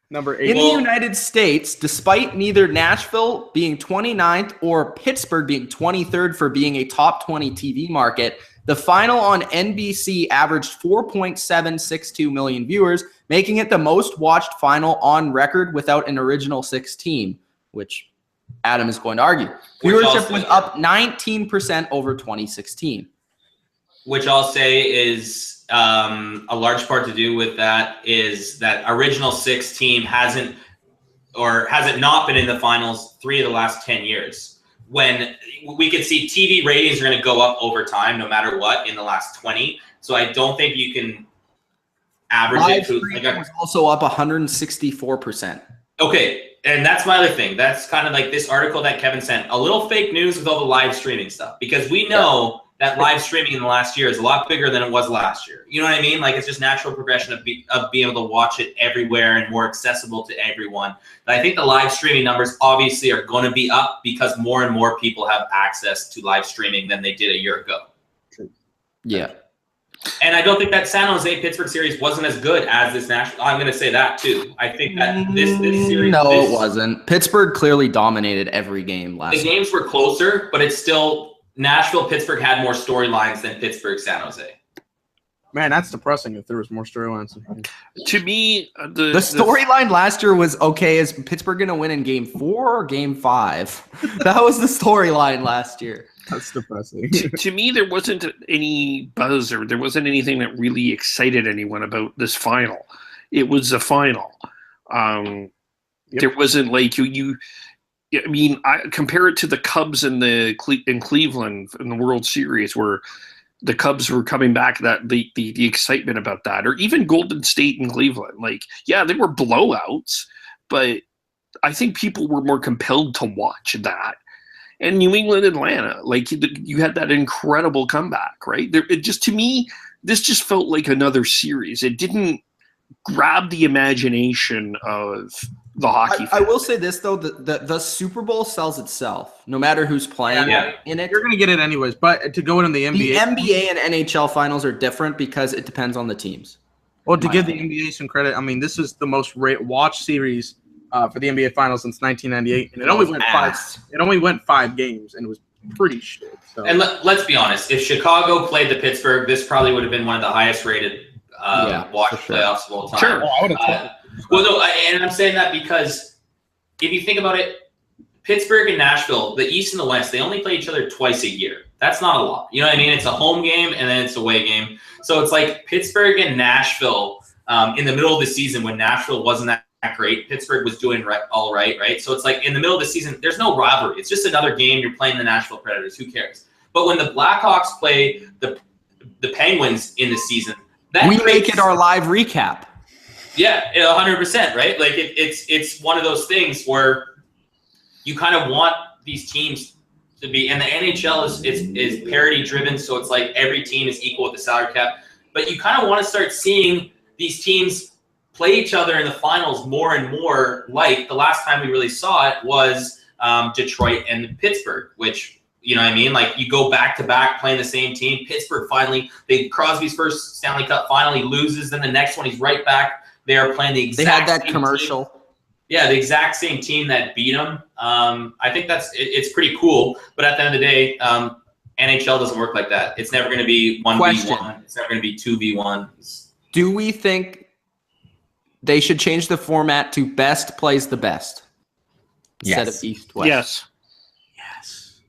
Number 8. In the United States, despite neither Nashville being 29th or Pittsburgh being 23rd for being a top 20 TV market, the final on NBC averaged 4.762 million viewers, making it the most watched final on record without an original 6 team, which Adam is going to argue. Viewership was up 19% over 2016. Which I'll say is a large part to do with that is that original 6 team hasn't not been in the finals 3 of the last 10 years. When we could see TV ratings are going to go up over time, no matter what, in the last 20. So I don't think you can average it to. It was also up 164%. Okay, And that's my other thing. That's kind of like this article that Kevin sent. A little fake news with all the live streaming stuff. Because we know that live streaming in the last year is a lot bigger than it was last year. You know what I mean? Like, it's just natural progression of being able to watch it everywhere and more accessible to everyone. But I think the live streaming numbers obviously are going to be up because more and more people have access to live streaming than they did a year ago. Yeah. And I don't think that San Jose Pittsburgh series wasn't as good as this national. I'm going to say that too. I think that this series. No, it wasn't. Pittsburgh clearly dominated every game last. The games were closer, but it's still Nashville. Pittsburgh had more storylines than Pittsburgh San Jose. Man, that's depressing. If there was more storylines. To me, the storyline last year was okay. Is Pittsburgh going to win in Game 4 or Game 5? That was the storyline last year. That's depressing. To me, there wasn't any buzz or there wasn't anything that really excited anyone about this final. It was a final. There wasn't like you. I mean, I compare it to the Cubs in Cleveland in the World Series, where the Cubs were coming back. That the excitement about that, or even Golden State in Cleveland. Like, yeah, they were blowouts, but I think people were more compelled to watch that. And New England, Atlanta, like you had that incredible comeback, right? It just, to me, this just felt like another series. It didn't grab the imagination of the hockey. I will say this though: the Super Bowl sells itself, no matter who's playing in it. You're gonna get it anyways. But to go in the NBA, the NBA and NHL finals are different because it depends on the teams. Well, to give the NBA some credit, I mean, this is the most watched series for the NBA Finals since 1998, and it only went five. It only went 5 games, and it was pretty shit. So. And let's be honest: if Chicago played the Pittsburgh, this probably would have been one of the highest-rated watch playoffs of all time. Sure, I would have. Well, no, and I'm saying that because if you think about it, Pittsburgh and Nashville, the East and the West, they only play each other twice a year. That's not a lot. You know what I mean? It's a home game and then it's a away game. So it's like Pittsburgh and Nashville in the middle of the season when Nashville wasn't that great. Pittsburgh was doing all right? So it's like in the middle of the season, there's no rivalry. It's just another game. You're playing the Nashville Predators. Who cares? But when the Blackhawks play the Penguins in the season, we make it our live recap. Yeah, 100%, right? Like it's one of those things where you kind of want these teams to be, and the NHL is parity driven, so it's like every team is equal with the salary cap. But you kind of want to start seeing these teams play each other in the finals more and more. Like the last time we really saw it was Detroit and Pittsburgh, which, you know what I mean? Like you go back to back playing the same team. Pittsburgh Crosby's first Stanley Cup final, he loses, then the next one he's right back. They are playing the exact same. They had that commercial. Team. Yeah, the exact same team that beat them. I think it's pretty cool. But at the end of the day, NHL doesn't work like that. It's never going to be 1v1. It's never going to be 2v1. Do we think they should change the format to best plays the best instead of East-West? Yes.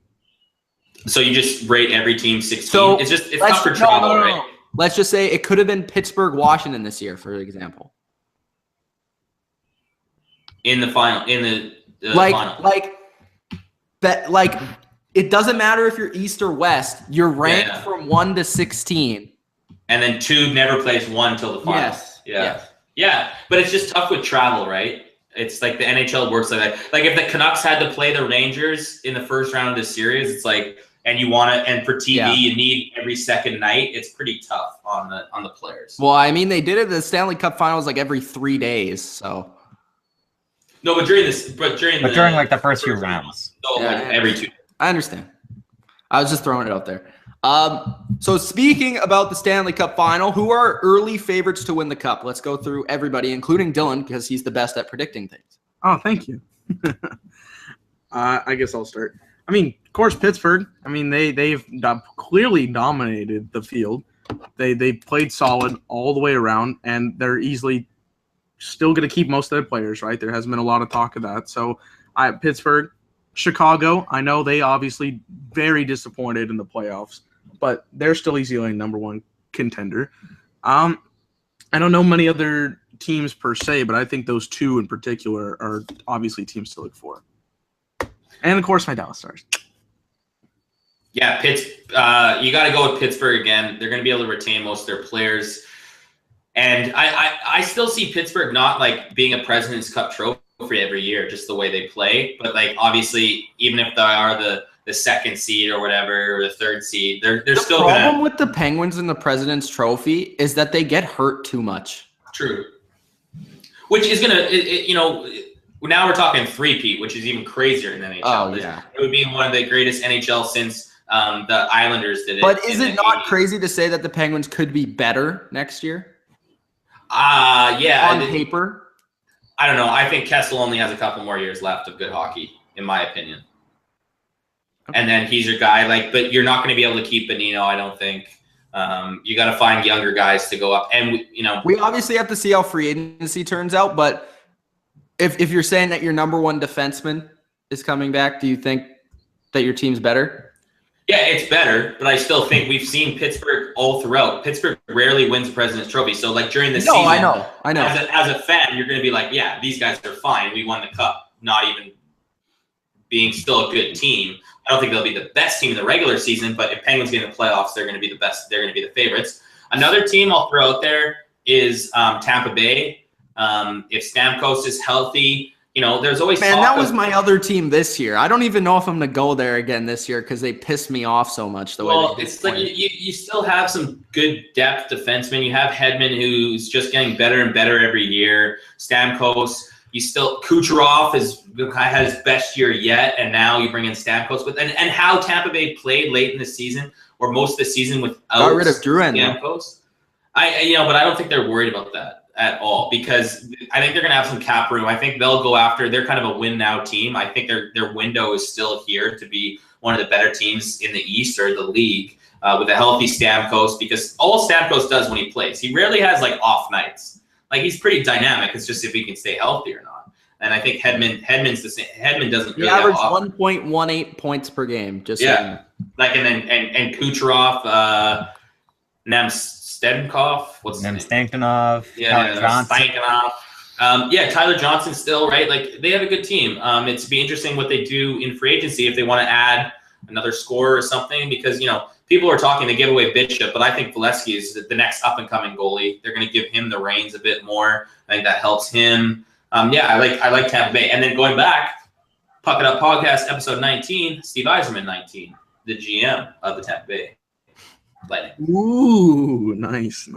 So you just rate every team 16? So it's not for travel, right? Let's just say it could have been Pittsburgh-Washington this year, for example. In the final, final. It doesn't matter if you're East or West. You're ranked from 1 to 16, and then 2 never plays 1 till the finals. Yeah. But it's just tough with travel, right? It's like the NHL works like that. Like if the Canucks had to play the Rangers in the first round of the series, it's like, and you want to, and for TV you need every second night. It's pretty tough on the players. Well, I mean, they did it the Stanley Cup Finals like every 3 days, so. No, but during like the first few rounds. So every 2. I understand. I was just throwing it out there. So speaking about the Stanley Cup Final, who are early favorites to win the Cup? Let's go through everybody, including Dylan, because he's the best at predicting things. Oh, thank you. I guess I'll start. I mean, of course, Pittsburgh. I mean, they've clearly dominated the field. They played solid all the way around, and they're easily still going to keep most of their players, right? There hasn't been a lot of talk of that. So Pittsburgh, Chicago, I know they obviously very disappointed in the playoffs, but they're still easily number 1 contender. I don't know many other teams per se, but I think those 2 in particular are obviously teams to look for. And, of course, my Dallas Stars. Yeah, you got to go with Pittsburgh again. They're going to be able to retain most of their players. And I still see Pittsburgh not like being a President's Cup trophy trophy every year, just the way they play. But like obviously, even if they are the second seed or whatever, or the third seed, they're still The problem with the Penguins and the President's Trophy is that they get hurt too much. True. Which is gonna, now we're talking three-peat, which is even crazier in the NHL. Oh, yeah. It would be one of the greatest NHL since the Islanders did it. But is it not crazy to say that the Penguins could be better next year? Yeah. On paper? I don't know. I think Kessel only has a couple more years left of good hockey, in my opinion. Okay. And then he's your guy. But you're not going to be able to keep Bonino, I don't think. You got to find younger guys to go up. And, we obviously have to see how free agency turns out, but if you're saying that your number one defenseman is coming back, do you think that your team's better? Yeah, it's better, but I still think we've seen Pittsburgh all throughout. Pittsburgh rarely wins the President's Trophy. So, during the season, I know. As a fan, you're going to be like, yeah, these guys are fine. We won the Cup, not even being still a good team. I don't think they'll be the best team in the regular season, but if Penguins get in the playoffs, they're going to be the best. They're going to be the favorites. Another team I'll throw out there is Tampa Bay. If Stamkos is healthy, there's always that was my other team this year. I don't even know if I'm going to go there again this year because they pissed me off so much. It's like you still have some good depth defensemen. You have Hedman, who's just getting better and better every year. Stamkos. Kucherov had his best year yet, and now you bring in Stamkos and how Tampa Bay played late in the season or most of the season without got rid of Drouin. Stamkos. But I don't think they're worried about that at all because I think they're going to have some cap room. I think they'll go after. They're kind of a win now team. I think their window is still here to be one of the better teams in the East or the league with a healthy Stamkos because all Stamkos does when he plays, he rarely has off nights. He's pretty dynamic. It's just if he can stay healthy or not. And I think Hedman's the same. Hedman doesn't really average 1.18 points per game. Just and Kucherov, Nemstemkov, Nemstankinov, Stankinov. Tyler Johnson still, right? They have a good team. It's be interesting what they do in free agency if they want to add another scorer or something because people are talking to give away Bishop, but I think Valesky is the next up-and-coming goalie. They're going to give him the reins a bit more. I think that helps him. I like Tampa Bay. And then going back, Puck It Up Podcast, episode 19, Steve Yzerman, 19, the GM of the Tampa Bay Lightning. Ooh, nice.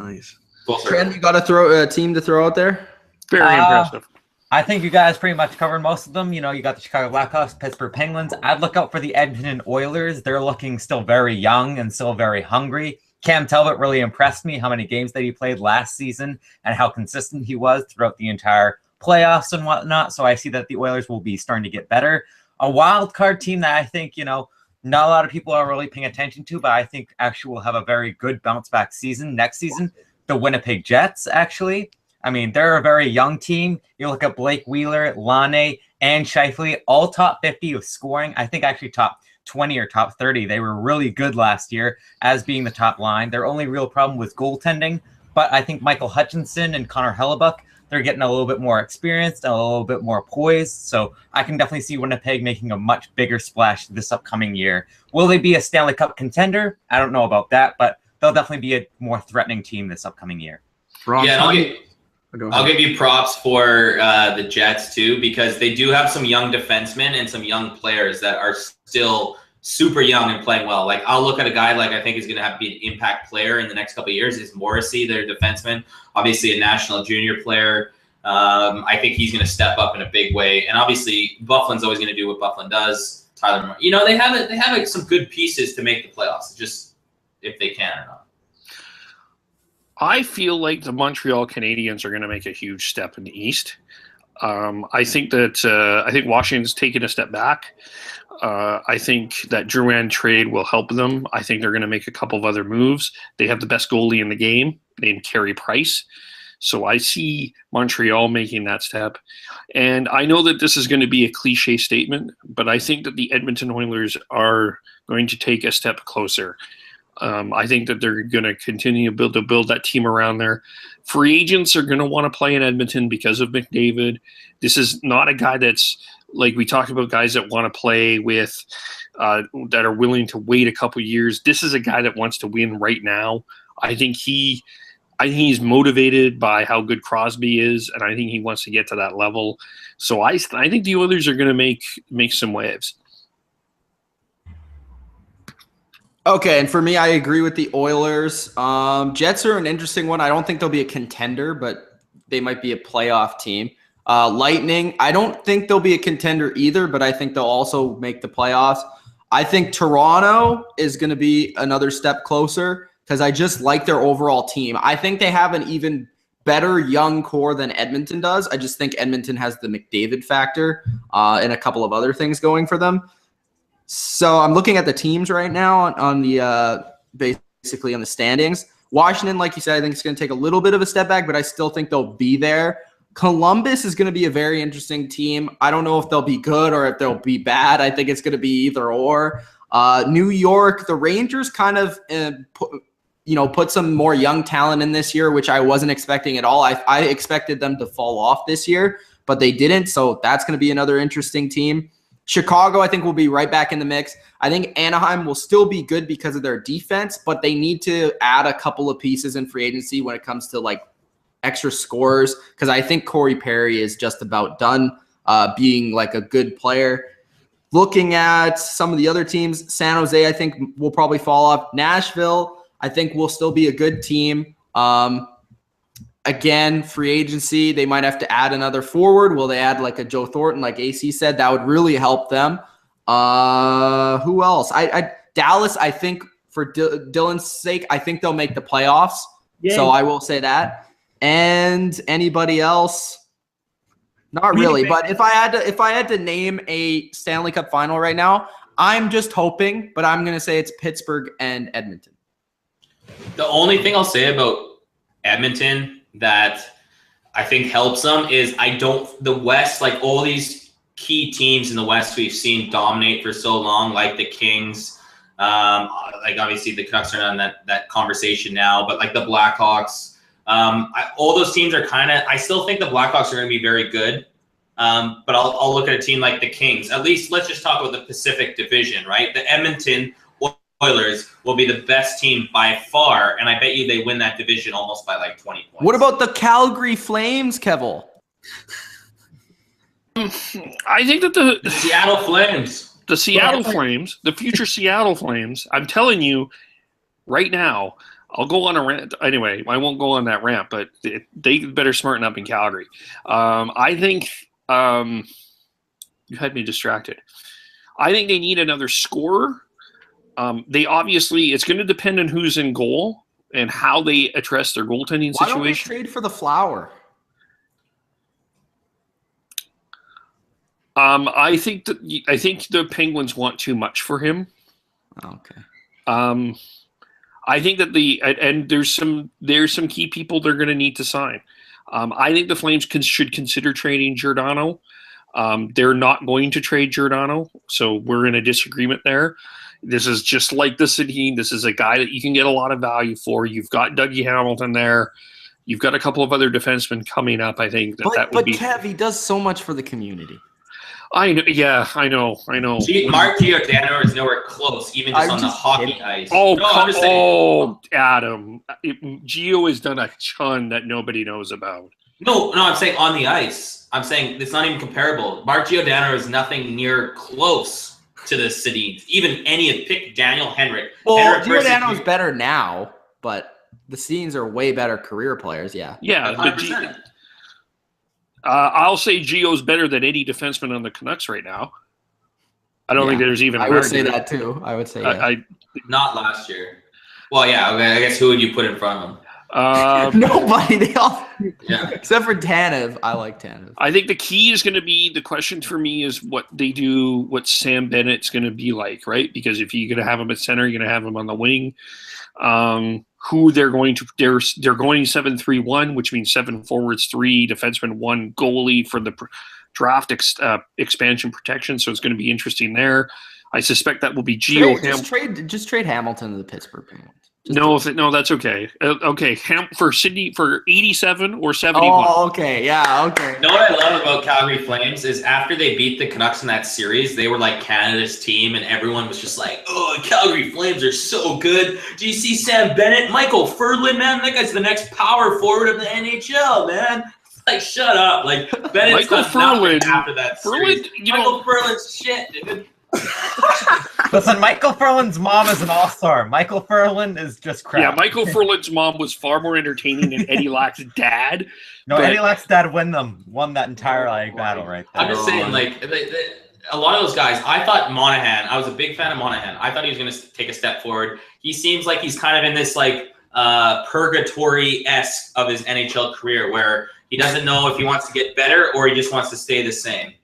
Trent, you got a team to throw out there? Very impressive. I think you guys pretty much covered most of them. You got the Chicago Blackhawks, Pittsburgh Penguins. I'd look out for the Edmonton Oilers. They're looking still very young and still very hungry. Cam Talbot really impressed me, how many games that he played last season and how consistent he was throughout the entire playoffs and whatnot. So I see that the Oilers will be starting to get better. A wild card team that I think, not a lot of people are really paying attention to, but I think actually will have a very good bounce back season next season. The Winnipeg Jets, actually. I mean, they're a very young team. You look at Blake Wheeler, Lane, and Scheifele, all top 50 of scoring. I think actually top 20 or top 30. They were really good last year as being the top line. Their only real problem was goaltending. But I think Michael Hutchinson and Connor Hellebuck, they're getting a little bit more experienced and a little bit more poised. So I can definitely see Winnipeg making a much bigger splash this upcoming year. Will they be a Stanley Cup contender? I don't know about that, but they'll definitely be a more threatening team this upcoming year. I'll give you props for the Jets too, because they do have some young defensemen and some young players that are still super young and playing well. I'll look at a guy I think is going to have to be an impact player in the next couple of years is Morrissey, their defenseman, obviously a national junior player. I think he's going to step up in a big way. And obviously Bufflin's always going to do what Bufflin does. Tyler, they have some good pieces to make the playoffs, just if they can or not. I feel like the Montreal Canadiens are going to make a huge step in the East. I think Washington's taken a step back. I think that Drouin trade will help them. I think they're going to make a couple of other moves. They have the best goalie in the game, named Carey Price. So I see Montreal making that step. And I know that this is going to be a cliche statement, but I think that the Edmonton Oilers are going to take a step closer. I think that they're going to continue to build that team around there. Free agents are going to want to play in Edmonton because of McDavid. This is not a guy that's we talk about guys that want to play with that are willing to wait a couple years. This is a guy that wants to win right now. I think he I think he's motivated by how good Crosby is, and I think he wants to get to that level. So I think the Oilers are going to make some waves. Okay, and for me, I agree with the Oilers. Jets are an interesting one. I don't think they'll be a contender, but they might be a playoff team. Lightning, I don't think they'll be a contender either, but I think they'll also make the playoffs. I think Toronto is going to be another step closer because I just like their overall team. I think they have an even better young core than Edmonton does. I just think Edmonton has the McDavid factor and a couple of other things going for them. So I'm looking at the teams right now on the basically on the standings. Washington, like you said, I think it's going to take a little bit of a step back, but I still think they'll be there. Columbus is going to be a very interesting team. I don't know if they'll be good or if they'll be bad. I think it's going to be either or. New York, the Rangers kind of put some more young talent in this year, which I wasn't expecting at all. I expected them to fall off this year, but they didn't. So that's going to be another interesting team. Chicago, I think, will be right back in the mix. I think Anaheim will still be good because of their defense, but they need to add a couple of pieces in free agency when it comes to like extra scorers, because I think Corey Perry is just about done being like a good player. Looking at some of the other teams, San Jose, I think, will probably fall off. Nashville, I think, will still be a good team. Again, free agency, they might have to add another forward. Will they add like a Joe Thornton, like AC said? That would really help them. Who else? Dallas, I think, for Dylan's sake, I think they'll make the playoffs. Yay. So I will say that. And anybody else? Not really. But if I had to name a Stanley Cup final right now, I'm just hoping, but I'm going to say it's Pittsburgh and Edmonton. The only thing I'll say about Edmonton that I think helps them is the West, like all these key teams in the West we've seen dominate for so long, like the Kings, like obviously the Canucks are not in that conversation now, but like the Blackhawks, all those teams are I still think the Blackhawks are going to be very good. But I'll look at a team like the Kings. At least let's just talk about the Pacific Division, right? The Edmonton Oilers will be the best team by far, and I bet you they win that division almost by like 20 points. What about the Calgary Flames, Kevel? I think that the Seattle Flames. The Seattle Flames, the future Seattle Flames, I'm telling you right now, I'll go on a rant. Anyway, I won't go on that rant, but they better smarten up in Calgary. I think you had me distracted. I think they need another scorer. They obviously, it's going to depend on who's in goal and how they address their goaltending situation. Why don't they trade for the Flower? I think the Penguins want too much for him. Okay. I think that there's some key people they're going to need to sign. I think the Flames should consider trading Giordano. They're not going to trade Giordano, so we're in a disagreement there. This is just like the Sedin. This is a guy that you can get a lot of value for. You've got Dougie Hamilton there. You've got a couple of other defensemen coming up. I think that would be. But Kev, he does so much for the community. I know. Yeah, I know. Mark Giordano is nowhere close, even just on the hockey ice. Adam, Gio has done a ton that nobody knows about. No, I'm saying on the ice. I'm saying it's not even comparable. Mark Giordano is nothing near close to the city. Even pick Daniel Henrik. Well, Giordano's better now, but the Sedins are way better career players. Yeah. Yeah, 100%. I'll say Gio's better than any defenseman on the Canucks right now. I don't think there's even. I would say that too. I would say not last year. Well, yeah. Okay, I guess who would you put in front of him? Nobody. They all. Yeah. Except for Tanev. I like Tanev. I think the key is going to be the question for me is what they do. What Sam Bennett's going to be like, right? Because if you're going to have him at center, you're going to have him on the wing. Who they're going to? They're going 7-3-1, which means 7 forwards, 3 defensemen, 1 goalie for the draft expansion protection. So it's going to be interesting there. I suspect that will be Gio. Just trade Hamilton to the Pittsburgh Penguins. No, that's okay. Okay, for Sydney for 87 or 71. Oh, okay, yeah, okay. You know what I love about Calgary Flames is after they beat the Canucks in that series, they were like Canada's team, and everyone was just like, "Oh, Calgary Flames are so good." Do you see Sam Bennett, Michael Furlan, man? That guy's the next power forward of the NHL, man. Like, shut up. Like, Bennett's Michael Furlan after that series. Michael Furlan's shit, dude. Listen, Michael Furlan's mom is an all-star. Michael Furlan is just crap. Yeah, Michael Furlan's mom was far more entertaining than Eddie Lack's dad. No, Eddie Lack's dad won that entire battle right there. I'm just saying, like, a lot of those guys, I thought Monahan, I was a big fan of Monahan. I thought he was going to take a step forward. He seems like he's kind of in this, like, purgatory-esque of his NHL career where he doesn't know if he wants to get better or he just wants to stay the same.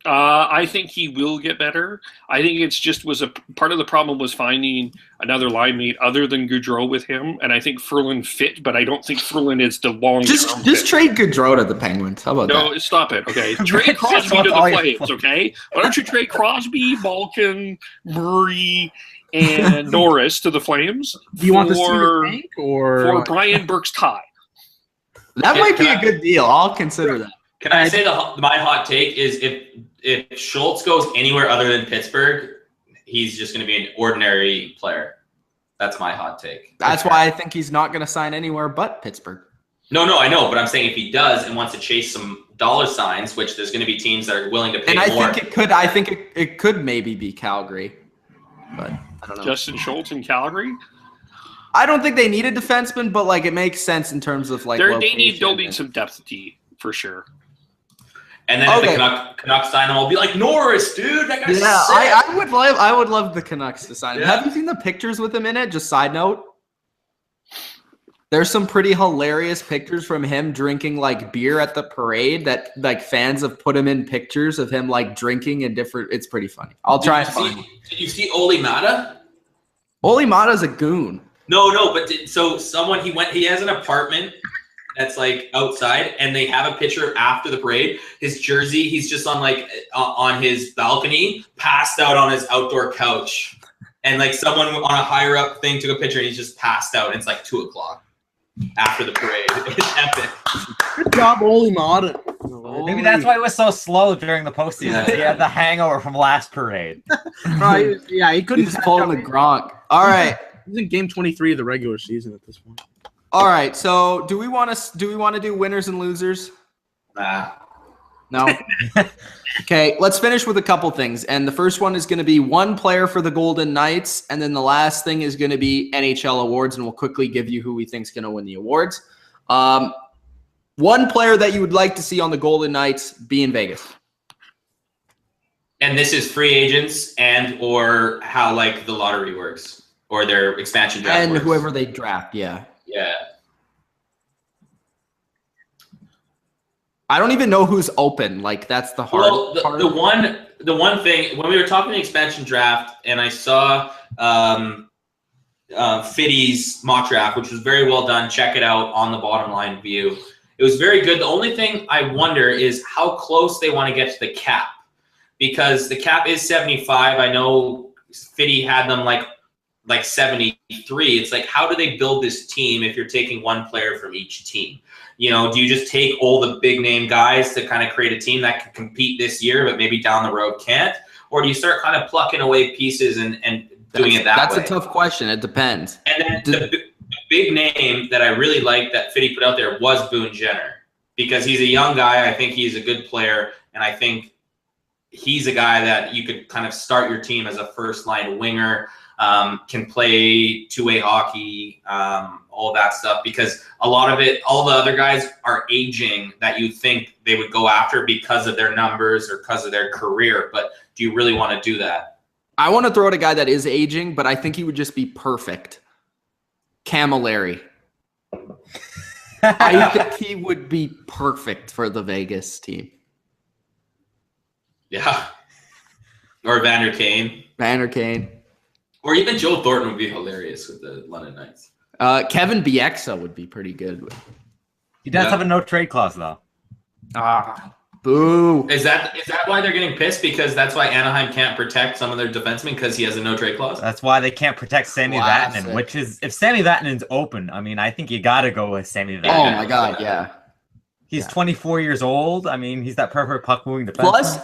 I think he will get better. I think it's just part of the problem was finding another line mate other than Gaudreau with him, and I think Furlan fit, but I don't think Furlan is the long. Just trade Gaudreau to the Penguins. How about that? No, stop it. Okay, trade Crosby to the Flames. Okay, why don't you trade Crosby, Malkin, Murray, and Norris to the Flames? Do you want the tank for Brian Burke's tie? That might be a good deal. I'll consider that. Can I say my hot take is if Schultz goes anywhere other than Pittsburgh, he's just going to be an ordinary player. That's my hot take. That's why I think he's not going to sign anywhere but Pittsburgh. No, I know, but I'm saying if he does and wants to chase some dollar signs, which there's going to be teams that are willing to pay more. And I think it could maybe be Calgary, but I don't know. Justin Schultz in Calgary? I don't think they need a defenseman, but like it makes sense in terms of like they'll need some depth D for sure. And then if the Canucks sign him, I'll be like, Norris, dude, that guy's sick. I would love the Canucks to sign him. Yeah. Have you seen the pictures with him in it? Just side note. There's some pretty hilarious pictures from him drinking like beer at the parade that like fans have put him in pictures of him like drinking in different. It's pretty funny. I'll try and find it. Did you see Oli Mata? Oli Mata's a goon. No, but he has an apartment that's like outside, and they have a picture after the parade. His jersey, he's just on his balcony, passed out on his outdoor couch, and like someone on a higher up thing took a picture, and he's just passed out. And it's like 2:00 after the parade. It's epic. Good job, Oli Mata. Maybe that's why it was so slow during the postseason. He had the hangover from last parade. Right? Yeah, he couldn't He's just pulling the Gronk. All right. He's in game 23 of the regular season at this point. All right, so do we want to do winners and losers? Nah. No. Okay, let's finish with a couple things. And the first one is going to be one player for the Golden Knights, and then the last thing is going to be NHL awards, and we'll quickly give you who we think is going to win the awards. One player that you would like to see on the Golden Knights be in Vegas. And this is free agents and or how like the lottery works or their expansion draft And works. whoever they draft, yeah. Yeah. I don't even know who's open. Like that's the hard part. The one thing when we were talking the expansion draft, and I saw Fiddy's mock draft, which was very well done. Check it out on the Bottom Line View. It was very good. The only thing I wonder is how close they want to get to the cap, because the cap is 75. I know Fiddy had them like 73. It's like, how do they build this team if you're taking one player from each team? You know, do you just take all the big name guys to kind of create a team that can compete this year, but maybe down the road can't? Or do you start kind of plucking away pieces and doing it that way? That's a tough question. It depends. And then the big name that I really liked that Fiddy put out there was Boone Jenner, because he's a young guy. I think he's a good player, and I think he's a guy that you could kind of start your team as a first-line winger. Can play two-way hockey, all that stuff, because a lot of it, all the other guys are aging that you think they would go after because of their numbers or because of their career. But do you really want to do that? I want to throw at a guy that is aging, but I think he would just be perfect. Camilleri. I think he would be perfect for the Vegas team. Yeah. Or Vander Kane. Or even Joe Thornton would be hilarious with the London Knights. Kevin Bieksa would be pretty good. He does have a no trade clause, though. Boo. Is that why they're getting pissed? Because that's why Anaheim can't protect some of their defensemen because he has a no-trade clause? That's why they can't protect Sammy Vatanen, which is, if Sammy Vatanen's open, I mean, I think you got to go with Sammy Vatanen. Oh, my God, yeah. He's 24 years old. I mean, he's that perfect puck-moving defenseman. Plus,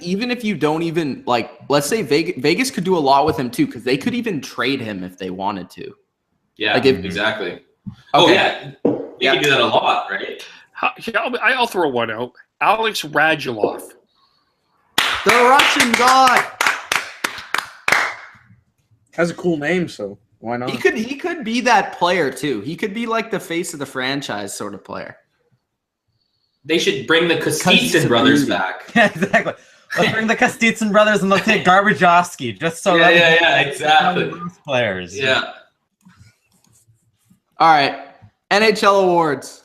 even if you don't even, like, let's say Vegas could do a lot with him, too, because they could even trade him if they wanted to. Yeah, exactly. Okay. Oh, yeah. You can do that a lot, right? I'll throw one out. Alex Radulov. The Russian god. Has a cool name, so why not? He could be that player too. He could be like the face of the franchise sort of player. They should bring the Kostitsin brothers back. Yeah, exactly. Let's bring the Kostitsin brothers and let's take Garbajowski just so exactly. Players. Yeah. All right. NHL awards.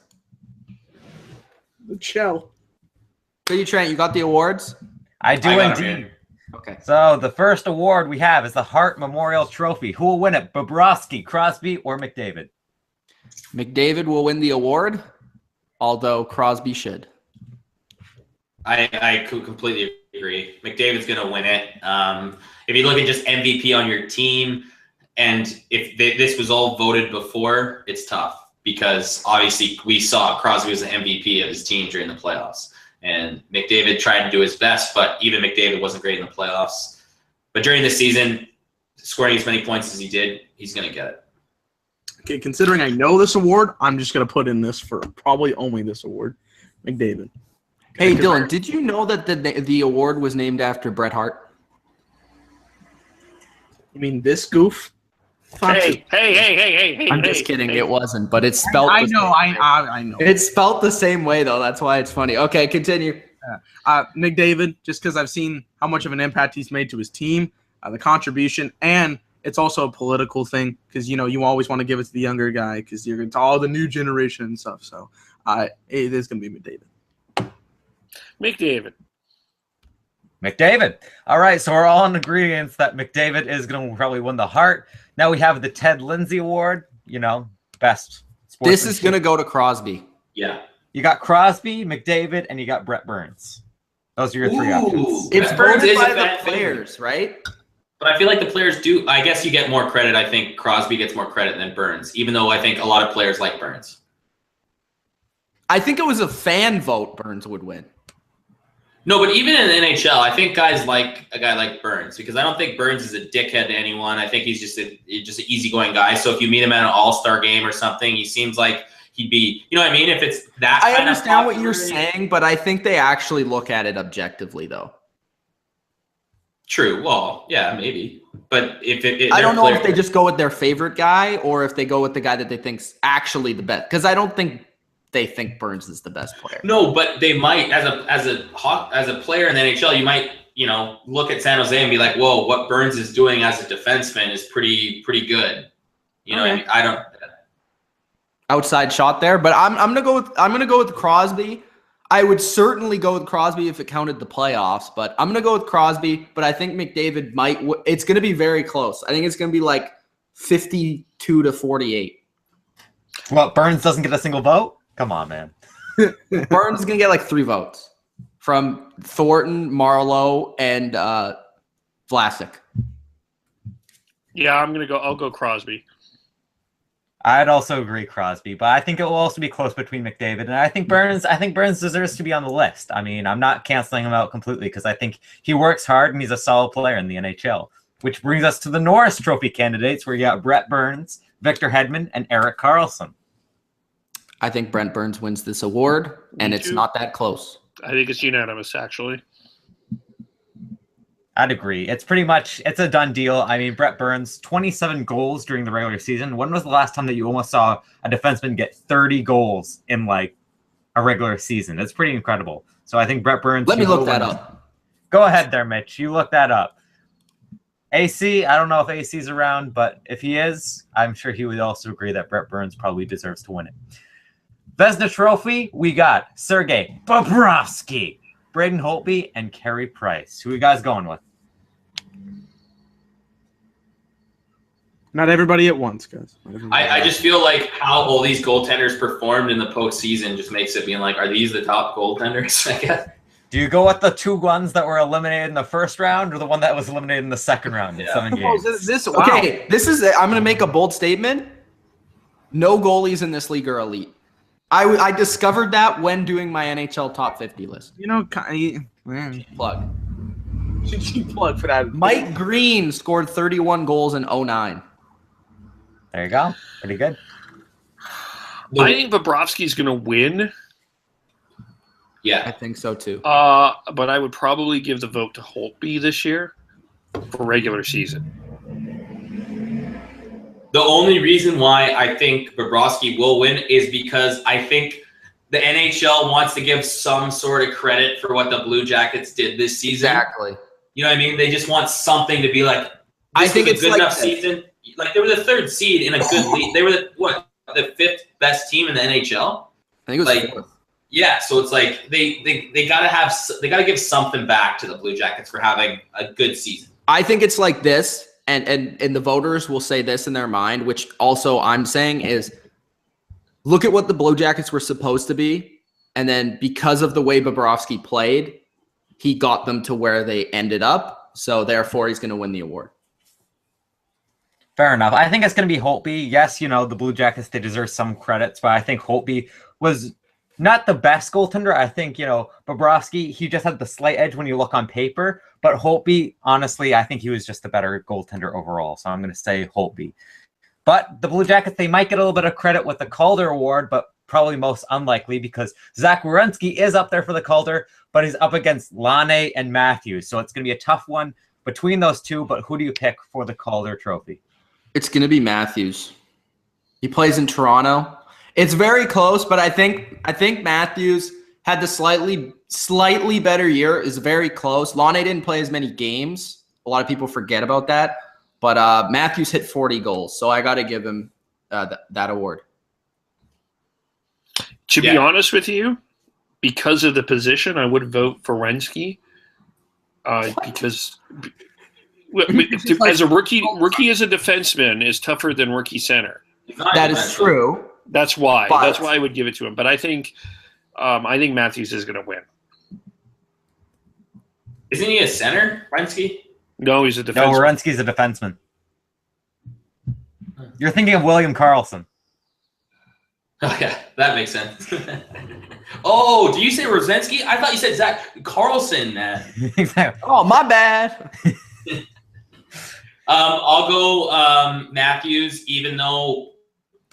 The shell. So you, Trent, you got the awards? I do indeed. Okay. So the first award we have is the Hart Memorial Trophy. Who will win it? Bobrovsky, Crosby, or McDavid? McDavid will win the award, although Crosby should. I completely agree. McDavid's going to win it. If you look at just MVP on your team, and if this was all voted before, it's tough because obviously we saw Crosby was the MVP of his team during the playoffs. And McDavid tried to do his best, but even McDavid wasn't great in the playoffs. But during the season, scoring as many points as he did, he's going to get it. Okay, considering I know this award, I'm just going to put in this for probably only this award. McDavid. Hey, Dylan, did you know that the award was named after Bret Hart? You mean this goof? Hey! I'm just kidding. It wasn't, but it's spelled. I know. It's spelled the same way, though. That's why it's funny. Okay, continue. McDavid, just because I've seen how much of an impact he's made to his team, the contribution, and it's also a political thing because, you know, you always want to give it to the younger guy because you're into all the new generation and stuff. So it is going to be McDavid. McDavid. All right, so we're all in agreement that McDavid is going to probably win the Hart. Now we have the Ted Lindsay Award, you know, best sportsmanship. This is going to go to Crosby. Yeah. You got Crosby, McDavid, and you got Brett Burns. Those are your three options. It's voted by the players, right? But I feel like the players do. I guess you get more credit. I think Crosby gets more credit than Burns, even though I think a lot of players like Burns. I think it was a fan vote Burns would win. No, but even in the NHL, I think guys like a guy like Burns because I don't think Burns is a dickhead to anyone. I think he's just an easygoing guy. So if you meet him at an all-star game or something, he seems like he'd be, you know what I mean? If it's that I understand what you're saying, but I think they actually look at it objectively, though. True. Well, yeah, maybe. But I don't know if they just go with their favorite guy or if they go with the guy that they think's actually the best. Because I don't think they think Burns is the best player. No, but they might as a player in the NHL, you might, you know, look at San Jose and be like, "Whoa, what Burns is doing as a defenseman is pretty good." You know, what I mean? I don't outside shot there, but I'm gonna go with Crosby. I would certainly go with Crosby if it counted the playoffs, but I'm gonna go with Crosby. But I think McDavid might. It's gonna be very close. I think it's gonna be like 52-48. Well, Burns doesn't get a single vote. Come on, man. Burns is going to get like 3 votes from Thornton, Marlowe, and Vlasic. Yeah, I'll go Crosby. I'd also agree Crosby, but I think it will also be close between McDavid and I think Burns deserves to be on the list. I mean, I'm not canceling him out completely because I think he works hard and he's a solid player in the NHL. Which brings us to the Norris Trophy candidates where you got Brett Burns, Victor Hedman, and Erik Karlsson. I think Brent Burns wins this award, and it's not that close. I think it's unanimous, actually. I'd agree. It's a done deal. I mean, Brett Burns, 27 goals during the regular season. When was the last time that you almost saw a defenseman get 30 goals in, like, a regular season? It's pretty incredible. So I think Brett Burns... Let me look that up. Go ahead there, Mitch. You look that up. AC, I don't know if AC's around, but if he is, I'm sure he would also agree that Brett Burns probably deserves to win it. Vezina Trophy, we got Sergei Bobrovsky, Braden Holtby, and Carey Price. Who are you guys going with? Not everybody at once, guys. I just feel like how all these goaltenders performed in the postseason just makes it being like, are these the top goaltenders? I guess. Do you go with the 2 ones that were eliminated in the first round or the one that was eliminated in the second round in 7 games? Okay, this is I'm going to make a bold statement. No goalies in this league are elite. I discovered that when doing my NHL top 50 list. You know, Plug. Plug for that. Mike Green scored 31 goals in 09. There you go. Pretty good. I think Bobrovsky's going to win. Yeah, I think so too. But I would probably give the vote to Holtby this year for regular season. The only reason why I think Bobrovsky will win is because I think the NHL wants to give some sort of credit for what the Blue Jackets did this season. Exactly. You know what I mean? They just want something to be like, I think was it's a good like enough this. season. Like they were the 3rd seed in a good league. They were the 5th best team in the NHL. I think it was Like, 4th. Yeah, so it's like they gotta give something back to the Blue Jackets for having a good season. I think it's like this, and the voters will say this in their mind, which also I'm saying is, look at what the Blue Jackets were supposed to be, and then because of the way Bobrovsky played, he got them to where they ended up. So therefore, he's going to win the award. Fair enough. I think it's going to be Holtby. Yes, you know, the Blue Jackets, they deserve some credits, but I think Holtby was not the best goaltender. I think, you know, Bobrovsky, he just had the slight edge when you look on paper. But Holtby, honestly, I think he was just the better goaltender overall. So I'm going to say Holtby. But the Blue Jackets, they might get a little bit of credit with the Calder Award, but probably most unlikely because Zach Werenski is up there for the Calder, but he's up against Laine and Matthews. So it's going to be a tough one between those two. But who do you pick for the Calder Trophy? It's going to be Matthews. He plays in Toronto. It's very close, but I think Matthews had the slightly better year. Is very close. Laine didn't play as many games. A lot of people forget about that. But Matthews hit 40 goals, so I got to give him that award. To be honest with you, because of the position, I would vote for Werenski. Because as a rookie as a defenseman is tougher than rookie center. That is true. That's why. That's why I would give it to him. But I think Matthews is going to win. Isn't he a center, Werenski? No, he's a defenseman. No, Werenski's a defenseman. You're thinking of William Karlsson. Oh, yeah, that makes sense. Oh, do you say Rosenski? I thought you said Zach Carlson, man. Exactly. Oh, my bad. I'll go Matthews, even though,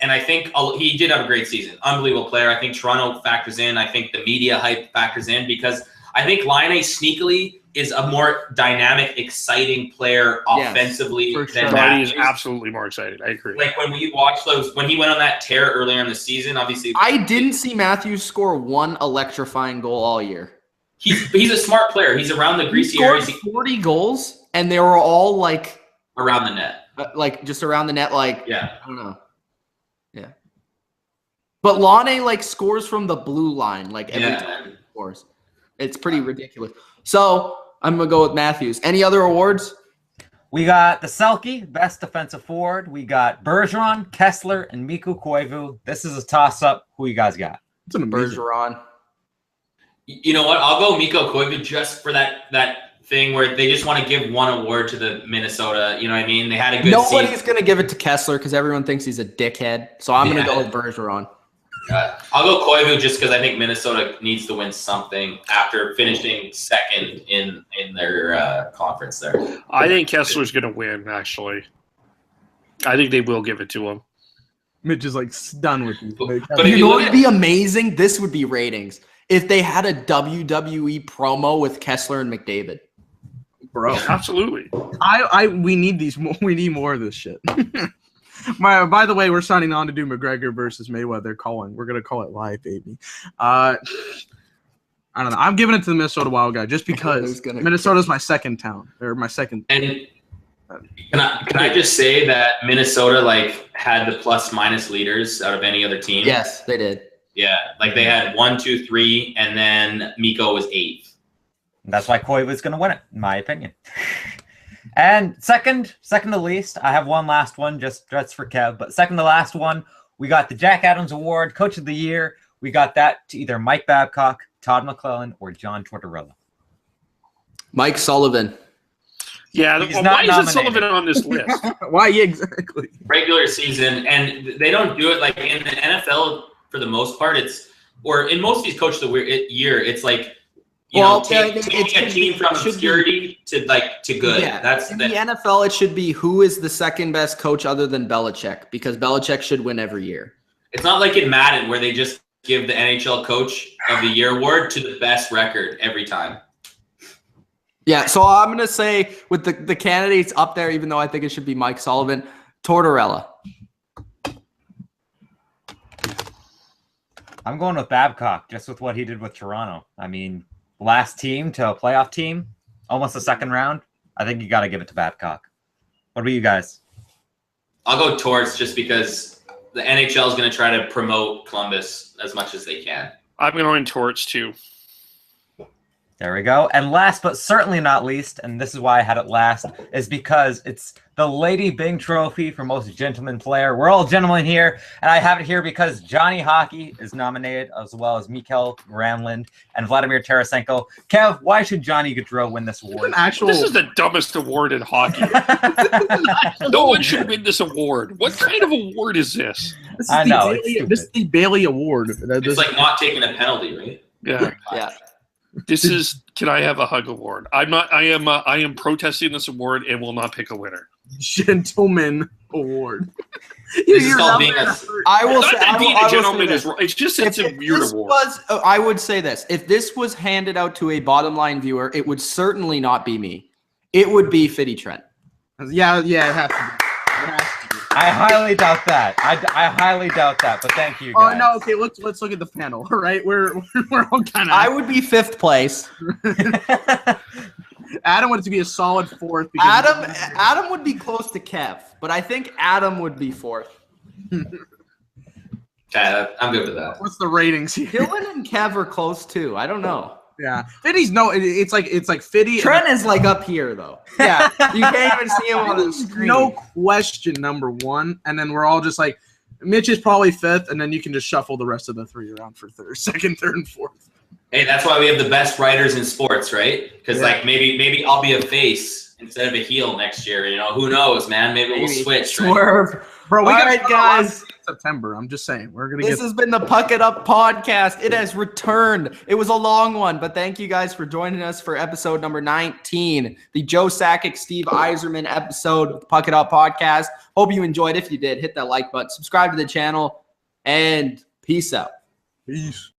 and I think he did have a great season. Unbelievable player. I think Toronto factors in. I think the media hype factors in because I think Laine sneakily is a more dynamic, exciting player offensively for than sure. Matthews Matthews. is absolutely more excited. I agree. Like when we watched those, when he went on that tear earlier in the season, obviously I didn't see Matthews score one electrifying goal all year. he's a smart player. He's around the He greasy scored areas, 40 goals, and they were all like around the net. just around the net. Like Yeah. I don't know. Yeah, but Laine like scores from the blue line like every time he scores. It's pretty ridiculous. So I'm gonna go with Matthews. Any other awards? We got the Selke, best defensive forward. We got Bergeron, Kessler, and Mikko Koivu. This is a toss-up. Who you guys got? It's an amazing. Bergeron. You know what? I'll go Mikko Koivu just for that thing where they just want to give one award to the Minnesota. You know what I mean? They had a good Nobody's season. gonna give it to Kessler because everyone thinks he's a dickhead. So I'm gonna go with Bergeron. I'll go Koivu just because I think Minnesota needs to win something after finishing second in their conference there. I think Kessler's going to win, actually. I think they will give it to him. Mitch is like done with you. But if You you know look what would be amazing? This would be ratings. If they had a WWE promo with Kessler and McDavid. bro. Absolutely. We need these more. We need more of this shit. By the way, we're signing on to do McGregor versus Mayweather calling. We're gonna call it live, baby. I don't know. I'm giving it to the Minnesota Wild guy just because Minnesota's my second town or my second. And can I just say that Minnesota had the plus minus leaders out of any other team? Yes, they did. Yeah, they had 1, 2, 3, and then Mikko was 8th. That's why Koivu was going to win it, in my opinion. And second to least, I have one last one, just for Kev. But second to last one, we got the Jack Adams Award, Coach of the Year. We got that to either Mike Babcock, Todd McClellan, or John Tortorella? Mike Sullivan. Yeah, He's why not isn't nominated. Sullivan on this list? Why? Yeah, exactly. Regular season, and they don't do it like in the NFL for the most part. Or in most of these coach of the year, it's like taking a team from obscurity to good. Yeah, That's in the NFL. It should be who is the second best coach other than Belichick, because Belichick should win every year. It's not like in Madden where they just give the NHL Coach of the Year award to the best record every time. Yeah, so I'm going to say with the candidates up there, even though I think it should be Mike Sullivan, Tortorella. I'm going with Babcock, just with what he did with Toronto. I mean, last team to a playoff team, almost the second round. I think you got to give it to Babcock. What about you guys? I'll go Torts just because the NHL is going to try to promote Columbus as much as they can. I'm going Torts too. There we go. And last but certainly not least, and this is why I had it last, is because it's the Lady Byng Trophy for Most Gentleman Player. We're all gentlemen here, and I have it here because Johnny Hockey is nominated, as well as Mikael Granlund and Vladimir Tarasenko. Kev, why should Johnny Gaudreau win this award? This is the dumbest award in hockey. No one should win this award. What kind of award is this? This is the Bailey Award. It's like not taking a penalty, right? Yeah. Yeah. This is Can I Have a Hug award. I am protesting this award and will not pick a winner. Gentleman Award. This is called being a. I will Not say, that being a gentleman is is wrong. It's just it's a weird award. I would say this. If this was handed out to a bottom line viewer, it would certainly not be me. It would be Fitty Trent. Yeah, it has to be. It has to be. I highly doubt that. I highly doubt that, but thank you, guys. Oh, no, okay, let's look at the panel, all right? We're all kind of... I would be fifth place. Adam wanted to be a solid fourth. Adam would be close to Kev, but I think Adam would be fourth. Yeah, I'm good with that. What's the ratings here? Dylan and Kev are close too. I don't know. Yeah, Fitty's it's like Fitty. Trent is like up here though. Yeah, you can't even see him on the screen. No question, number one, and then we're all just like, Mitch is probably fifth, and then you can just shuffle the rest of the three around for second, third, and fourth. Hey, that's why we have the best writers in sports, right? Because maybe I'll be a face instead of a heel next year. You know, who knows, man? Maybe we'll switch. Swerve. Right? Bro, we all got right, guys. September. I'm just saying This has been the Puck It Up podcast. It has returned. It was a long one, but thank you guys for joining us for episode number 19, the Joe Sakic, Steve Yzerman episode of the Puck It Up podcast. Hope you enjoyed. If you did, hit that like button, subscribe to the channel, and peace out. Peace.